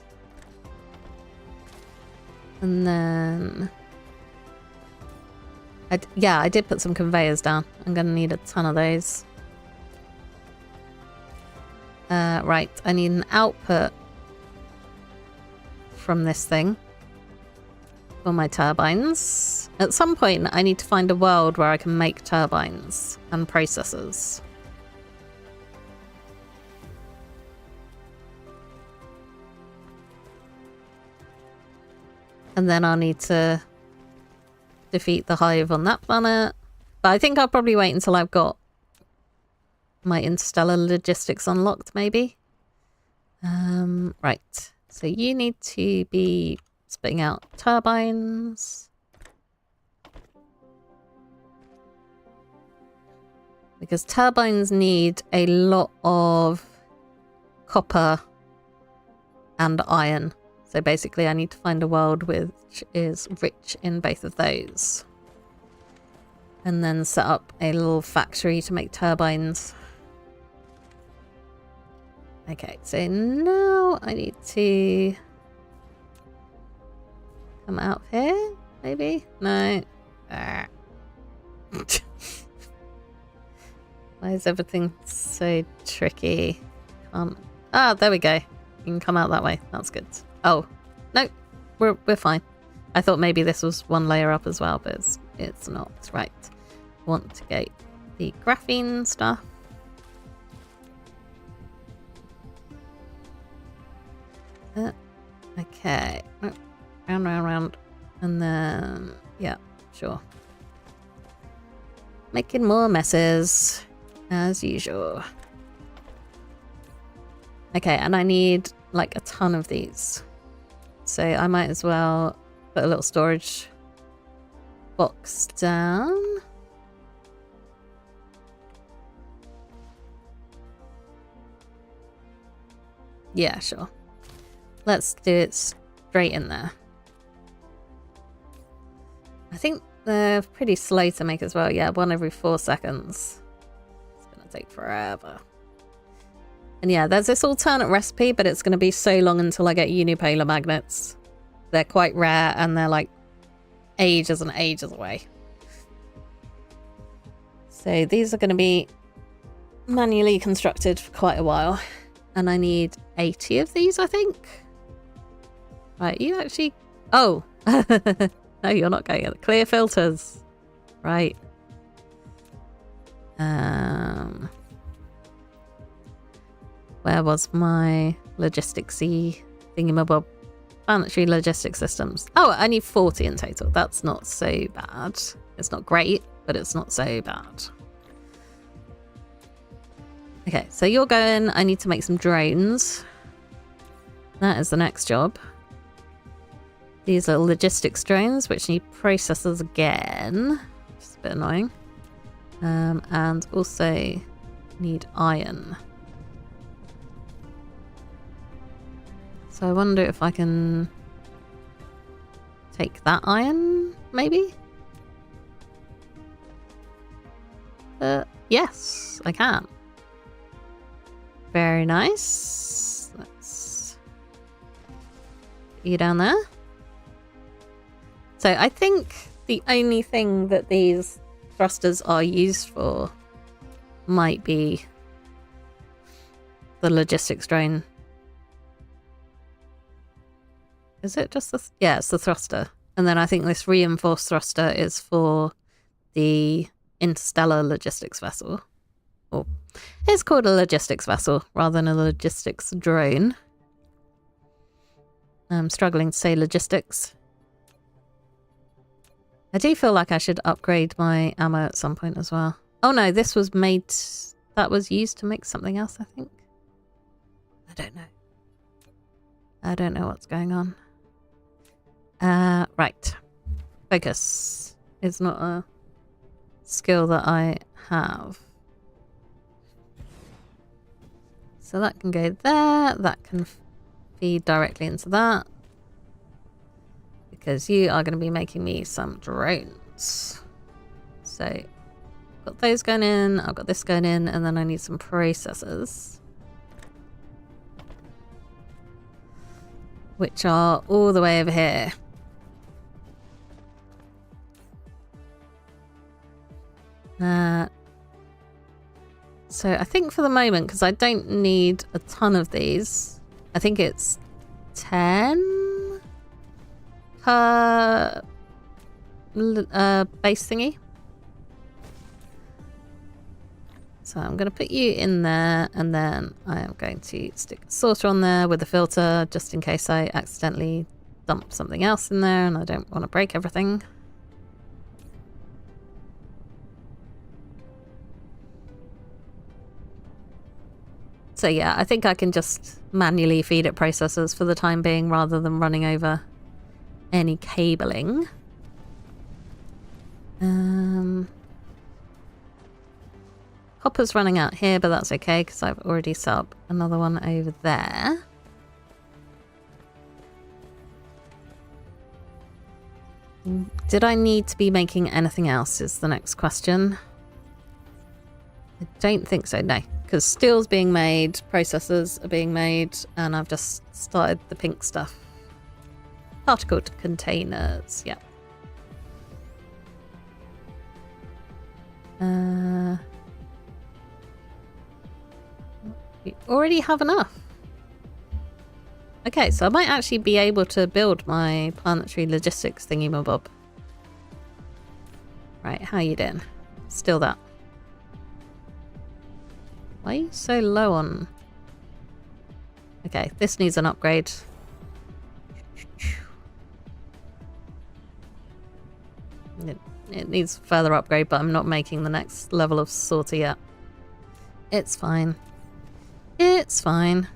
And then... yeah, I did put some conveyors down. I'm going to need a ton of those. Right, I need an output from this thing for my turbines. At some point, I need to find a world where I can make turbines and processors. And then I'll need to defeat the hive on that planet. But I think I'll probably wait until I've got my interstellar logistics unlocked, maybe. Right. So you need to be spitting out turbines. Because turbines need a lot of copper and iron. So basically I need to find a world which is rich in both of those. And then set up a little factory to make turbines. Okay, so now I need to come out here, maybe? No. Why is everything so tricky? Ah, there we go. You can come out that way. That's good. Oh, no, we're fine. I thought maybe this was one layer up as well, but it's not. Right. Want to get the graphene stuff. Okay. Round. And then, yeah, sure. Making more messes, as usual. Okay, and I need like a ton of these. So I might as well put a little storage box down. Yeah, sure. Let's do it straight in there. I think they're pretty slow to make as well. Yeah, 1 every 4 seconds. It's gonna take forever. And yeah, there's this alternate recipe, but it's gonna be so long until I get unipolar magnets. They're quite rare and they're like ages and ages away. So these are gonna be manually constructed for quite a while. And I need 80 of these, I think. Right, you actually... Oh! No, you're not going at the clear filters. Right. Where was my logistics-y thingamabob? Planetary logistics systems. Oh, I need 40 in total. That's not so bad. It's not great, but it's not so bad. Okay, so you're going. I need to make some drones. That is the next job. These little logistics drones, which need processors again. Which is a bit annoying. And also need iron. So I wonder if I can take that iron, maybe? Yes, I can. Very nice. Let's put you down there. So I think the only thing that these thrusters are used for might be the logistics drone. Is it just the... Yeah, it's the thruster. And then I think this reinforced thruster is for the interstellar logistics vessel. Or it's called a logistics vessel rather than a logistics drone. I'm struggling to say logistics. I do feel like I should upgrade my ammo at some point as well. Oh no, this was made... That was used to make something else, I think. I don't know. I don't know what's going on. Right. Focus is not a skill that I have. So that can go there. That can feed directly into that. Because you are going to be making me some drones. So, I've got those going in. I've got this going in. And then I need some processors. Which are all the way over here. So I think for the moment, because I don't need a ton of these, I think it's 10 per base thingy. So I'm going to put you in there, and then I am going to stick a sorter on there with a filter, just in case I accidentally dump something else in there and I don't want to break everything. So yeah, I think I can just manually feed it processors for the time being rather than running over any cabling. Copper's running out here, but that's okay because I've already set up another one over there. Did I need to be making anything else is the next question. I don't think so, no. Because steel's being made, processors are being made, and I've just started the pink stuff. Particle containers, yeah. We already have enough. Okay, so I might actually be able to build my planetary logistics thingy-mabob. Right, how you doing? Still that. Why are you so low on... Okay, this needs an upgrade. It needs further upgrade, but I'm not making the next level of sorter yet. It's fine. It's fine.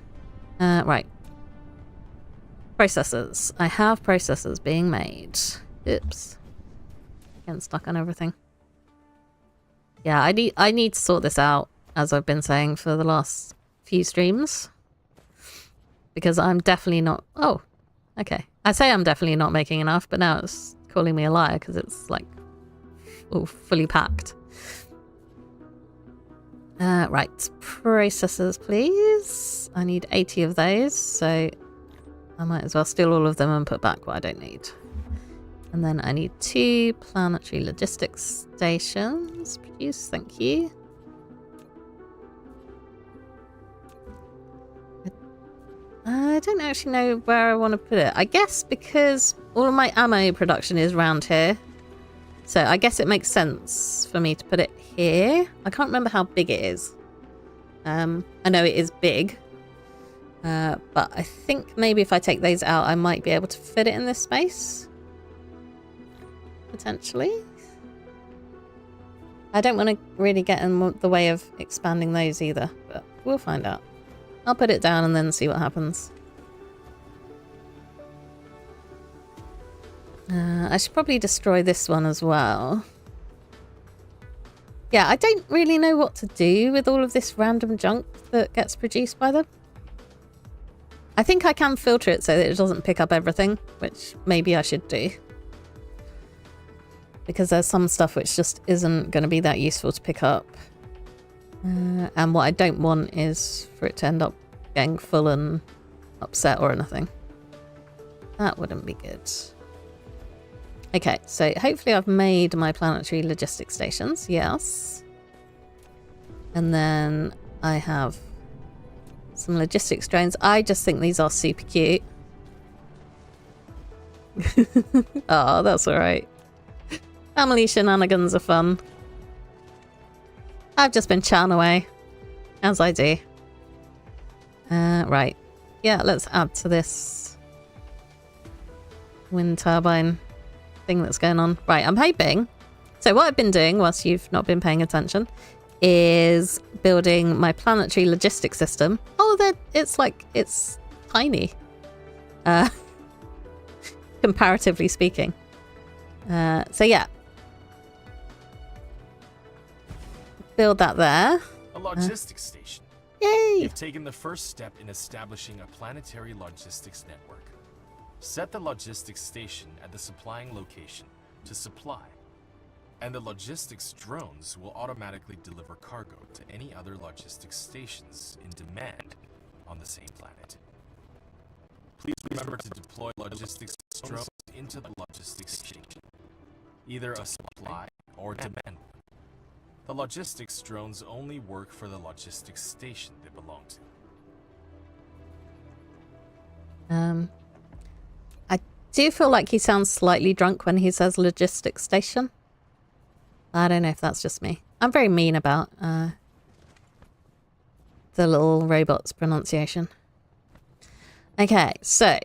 Right. Processors. I have processors being made. Oops. Getting stuck on everything. Yeah, I need to sort this out, as I've been saying for the last few streams. Because I'm definitely not... Oh, okay. I say I'm definitely not making enough, but now it's calling me a liar because it's like all fully packed. Right. Processors, please. I need 80 of those, so I might as well steal all of them and put back what I don't need. And then I need 2 planetary logistics stations. Produce, thank you. I don't actually know where I want to put it. I guess because all of my ammo production is around here. So I guess it makes sense for me to put it here. I can't remember how big it is. I know it is big. But I think maybe if I take those out, I might be able to fit it in this space. Potentially. I don't want to really get in the way of expanding those either, but we'll find out. I'll put it down and then see what happens. I should probably destroy this one as well. Yeah, I don't really know what to do with all of this random junk that gets produced by them. I think I can filter it so that it doesn't pick up everything, which maybe I should do. Because there's some stuff which just isn't going to be that useful to pick up. And what I don't want is for it to end up getting full and upset or anything. That wouldn't be good. Okay, so hopefully I've made my planetary logistics stations. Yes. And then I have some logistics drones. I just think these are super cute. Oh, that's alright. Family shenanigans are fun. I've just been chatting away, as I do. Right. Yeah, let's add to this wind turbine thing that's going on. Right, I'm hoping... So what I've been doing, whilst you've not been paying attention, is building my planetary logistics system. Oh, it's tiny. Comparatively speaking. So yeah. Build that there. A logistics station. Yay! You've taken the first step in establishing a planetary logistics network. Set the logistics station at the supplying location to supply, and the logistics drones will automatically deliver cargo to any other logistics stations in demand on the same planet. Please remember to deploy logistics drones into the logistics station, either a supply or demand one. The logistics drones only work for the logistics station they belong to. I do feel like he sounds slightly drunk when he says logistics station. I don't know if that's just me. I'm very mean about the little robot's pronunciation. Okay, so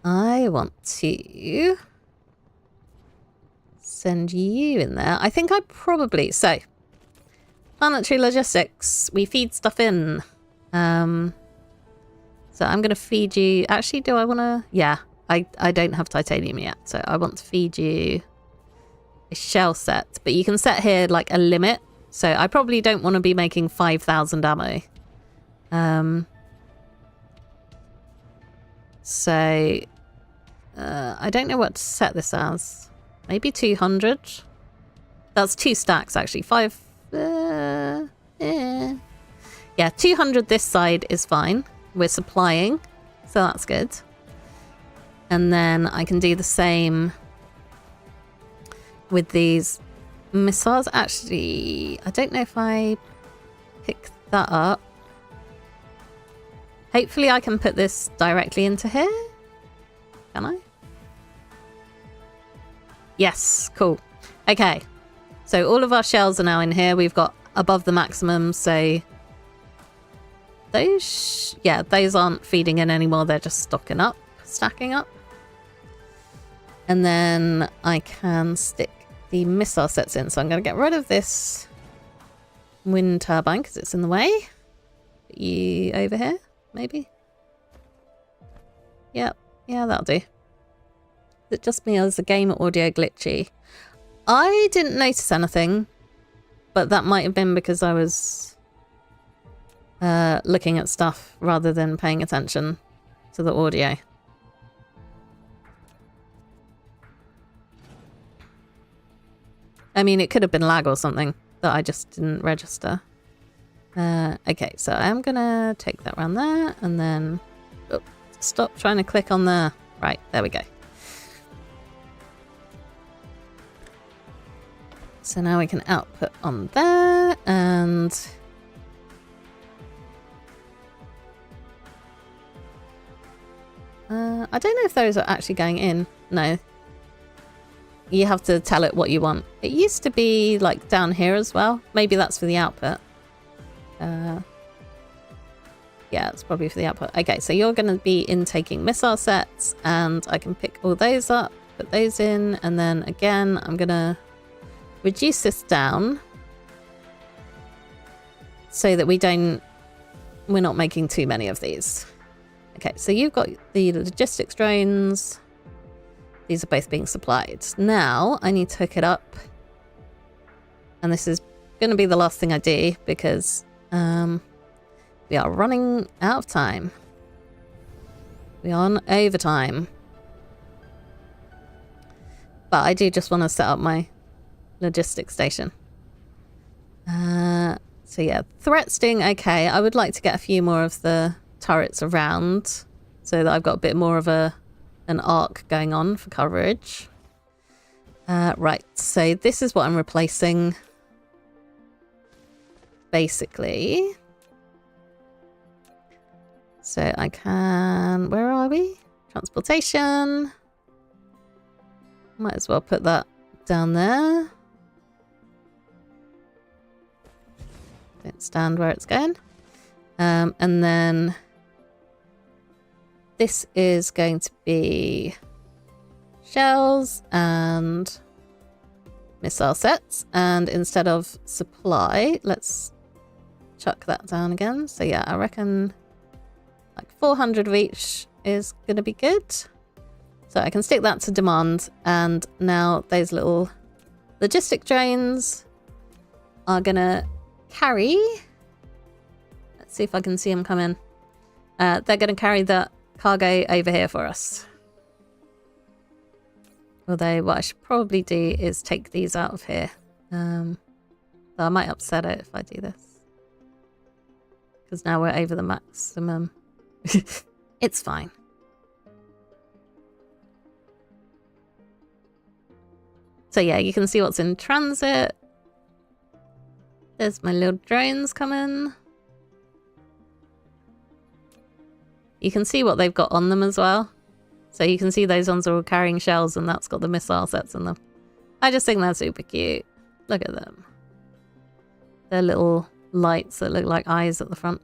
I want to send you in there. I think I probably... So, planetary logistics. We feed stuff in. So I'm going to feed you... Actually, do I want to... Yeah, I don't have titanium yet. So I want to feed you a shell set. But you can set here like a limit. So I probably don't want to be making 5,000 ammo. So... I don't know what to set this as. Maybe 200. That's 2 stacks, actually. 5... Yeah, 200 this side is fine. We're supplying, so that's good. And then I can do the same with these missiles. Actually, I don't know if I pick that up. Hopefully I can put this directly into here. Can I? Yes, cool. Okay, so all of our shells are now in here. We've got above the maximum, so those, yeah, those aren't feeding in anymore. They're just stacking up. And then I can stick the missile sets in. So I'm going to get rid of this wind turbine because it's in the way. Put you over here, maybe? Yep. Yeah, that'll do. Is it just me or is the game audio glitchy? I didn't notice anything, but that might have been because I was looking at stuff rather than paying attention to the audio. I mean, it could have been lag or something that I just didn't register. Okay, so I'm gonna take that around there and then... Oh, stop trying to click on there. Right, there we go. So now we can output on there and... I don't know if those are actually going in. No. You have to tell it what you want. It used to be like down here as well. Maybe that's for the output. Yeah, it's probably for the output. Okay, so you're going to be intaking missile sets and I can pick all those up, put those in, and then again, I'm going to reduce this down so that we're not making too many of these. Okay, so you've got the logistics drones. These are both being supplied. Now I need to hook it up. And this is going to be the last thing I do because we are running out of time. We are on overtime. But I do just want to set up my logistics station. So yeah, threats doing okay. I would like to get a few more of the turrets around so that I've got a bit more of an arc going on for coverage. Right, so this is what I'm replacing. Basically. So I can... Where are we? Transportation. Might as well put that down there. Don't stand where it's going. And then... This is going to be shells and missile sets. And instead of supply, let's chuck that down again. So yeah, I reckon like 400 of each is going to be good. So I can stick that to demand. And now those little logistic drones are going to carry... Let's see if I can see them come in. They're going to carry that cargo over here for us. Although what I should probably do is take these out of here. So I might upset it if I do this. Because now we're over the maximum. It's fine. So yeah, you can see what's in transit. There's my little drones coming. You can see what they've got on them as well. So you can see those ones are all carrying shells and that's got the missile sets in them. I just think they're super cute. Look at them. They're little lights that look like eyes at the front.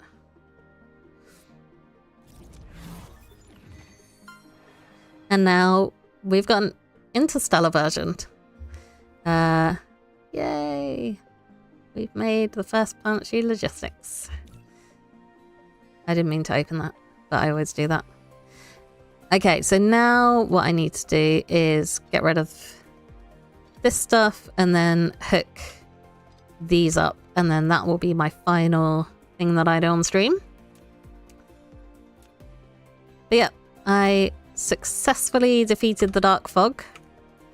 And now we've got an interstellar version. Yay! We've made the first planetary logistics. I didn't mean to open that, but I always do that. Okay, so now what I need to do is get rid of this stuff and then hook these up, and then that will be my final thing that I do on stream. But yeah, I successfully defeated the Dark Fog.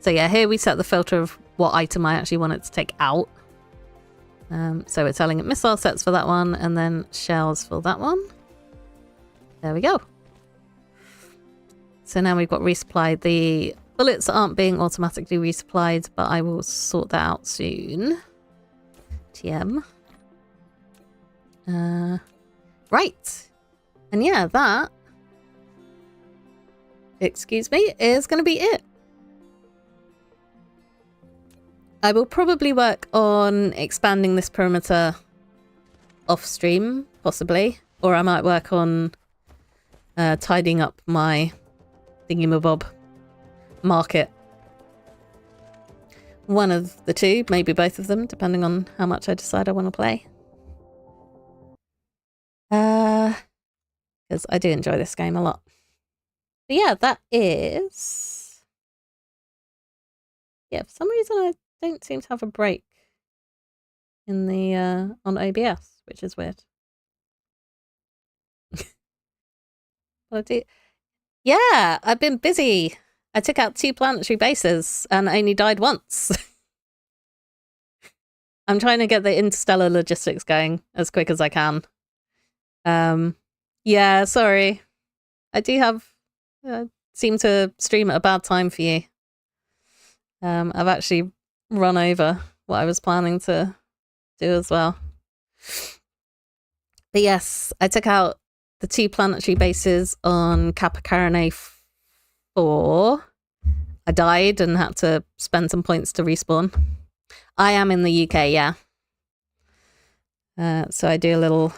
So yeah, here we set the filter of what item I actually wanted to take out. So we're telling it missile sets for that one and then shells for that one. There we go. So now we've got resupplied. The bullets aren't being automatically resupplied, but I will sort that out soon. TM. Right. And yeah, that, excuse me, is going to be it. I will probably work on expanding this perimeter off stream, possibly. Or I might work on tidying up my thingamabob market one of the two, maybe both of them, depending on how much I decide I want to play. Because I do enjoy this game a lot. But yeah, that is... Yeah, for some reason I don't seem to have a break in the on OBS, which is weird. But I do... Yeah, I've been busy. I took out 2 planetary bases and only died once. I'm trying to get the interstellar logistics going as quick as I can. Yeah, sorry. I do have... seem to stream at a bad time for you. I've actually run over what I was planning to do as well. But yes, I took out the 2 planetary bases on Kappa Carinae 4. I died and had to spend some points to respawn. I am in the UK, yeah. So I do a little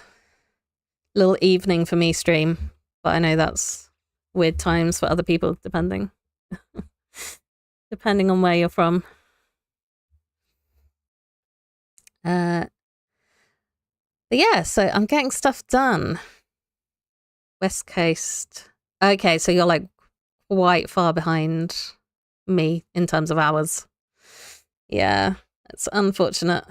evening for me stream, but I know that's weird times for other people, depending on where you're from. But yeah, so I'm getting stuff done. West Coast. Okay, so you're like quite far behind me in terms of hours. Yeah, it's unfortunate.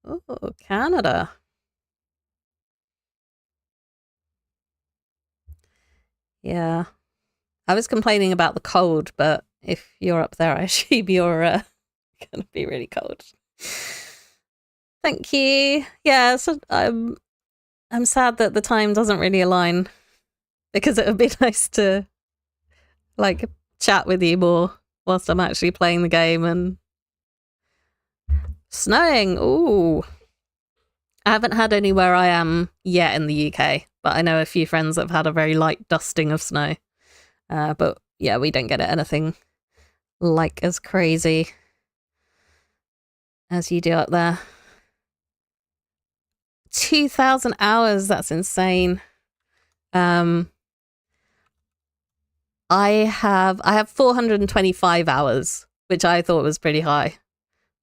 Oh, Canada. Yeah. I was complaining about the cold, but if you're up there, I assume you're gonna be really cold. Thank you. Yeah, so I'm sad that the time doesn't really align, because it would be nice to like chat with you more whilst I'm actually playing the game. And snowing, ooh. I haven't had any where I am yet in the UK, but I know a few friends that have had a very light dusting of snow. But yeah, we don't get it anything like as crazy as you do up there. 2,000 hours, that's insane. I have 425 hours, which I thought was pretty high.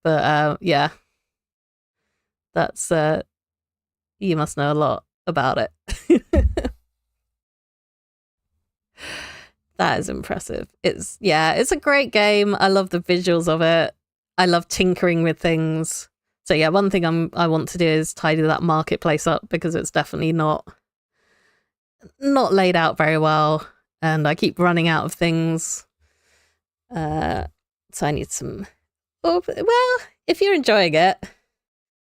But yeah. That's you must know a lot about it. That is impressive. It's a great game. I love the visuals of it. I love tinkering with things. So yeah, one thing I want to do is tidy that marketplace up, because it's definitely not laid out very well, and I keep running out of things. So I need some. Oh, well, if you're enjoying it,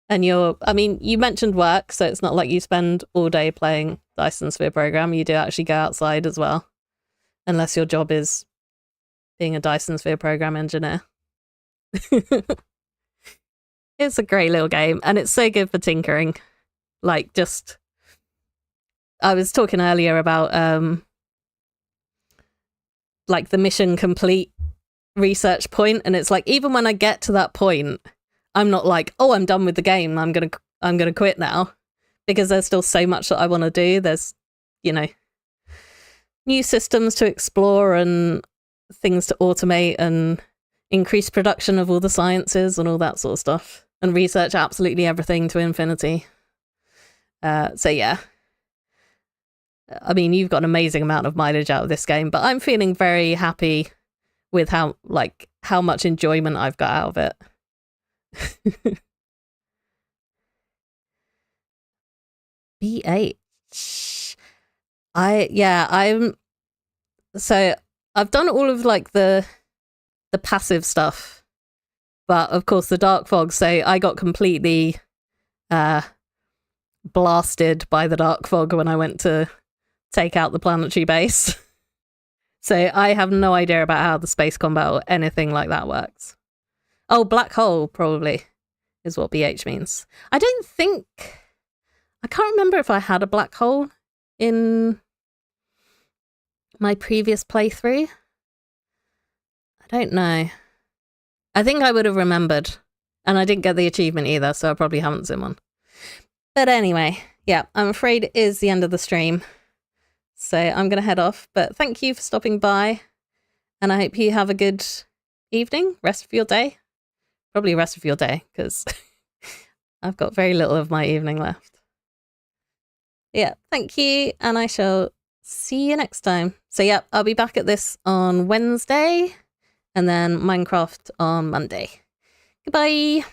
and you mentioned work, so it's not like you spend all day playing Dyson Sphere Program. You do actually go outside as well, unless your job is being a Dyson Sphere Program engineer. It's a great little game, and it's so good for tinkering. Like, just... I was talking earlier about like the mission complete research point, and it's like, even when I get to that point, I'm not like, oh, I'm done with the game, I'm gonna quit now, because there's still so much that I want to do. There's, new systems to explore and things to automate and increase production of all the sciences and all that sort of stuff, and research absolutely everything to infinity. So yeah. I mean, you've got an amazing amount of mileage out of this game, but I'm feeling very happy with how much enjoyment I've got out of it. BH. So I've done all of like the passive stuff, but of course the Dark Fog, so I got completely blasted by the Dark Fog when I went to take out the planetary base. So I have no idea about how the space combat or anything like that works. Oh, black hole probably is what BH means. I can't remember if I had a black hole in my previous playthrough. I don't know. I think I would have remembered, and I didn't get the achievement either, so I probably haven't seen one. But anyway, yeah, I'm afraid it is the end of the stream. So I'm going to head off. But thank you for stopping by. And I hope you have a good evening, rest of your day. Probably rest of your day, because I've got very little of my evening left. Yeah, thank you. And I shall see you next time. So yeah, I'll be back at this on Wednesday. And then Minecraft on Monday. Goodbye.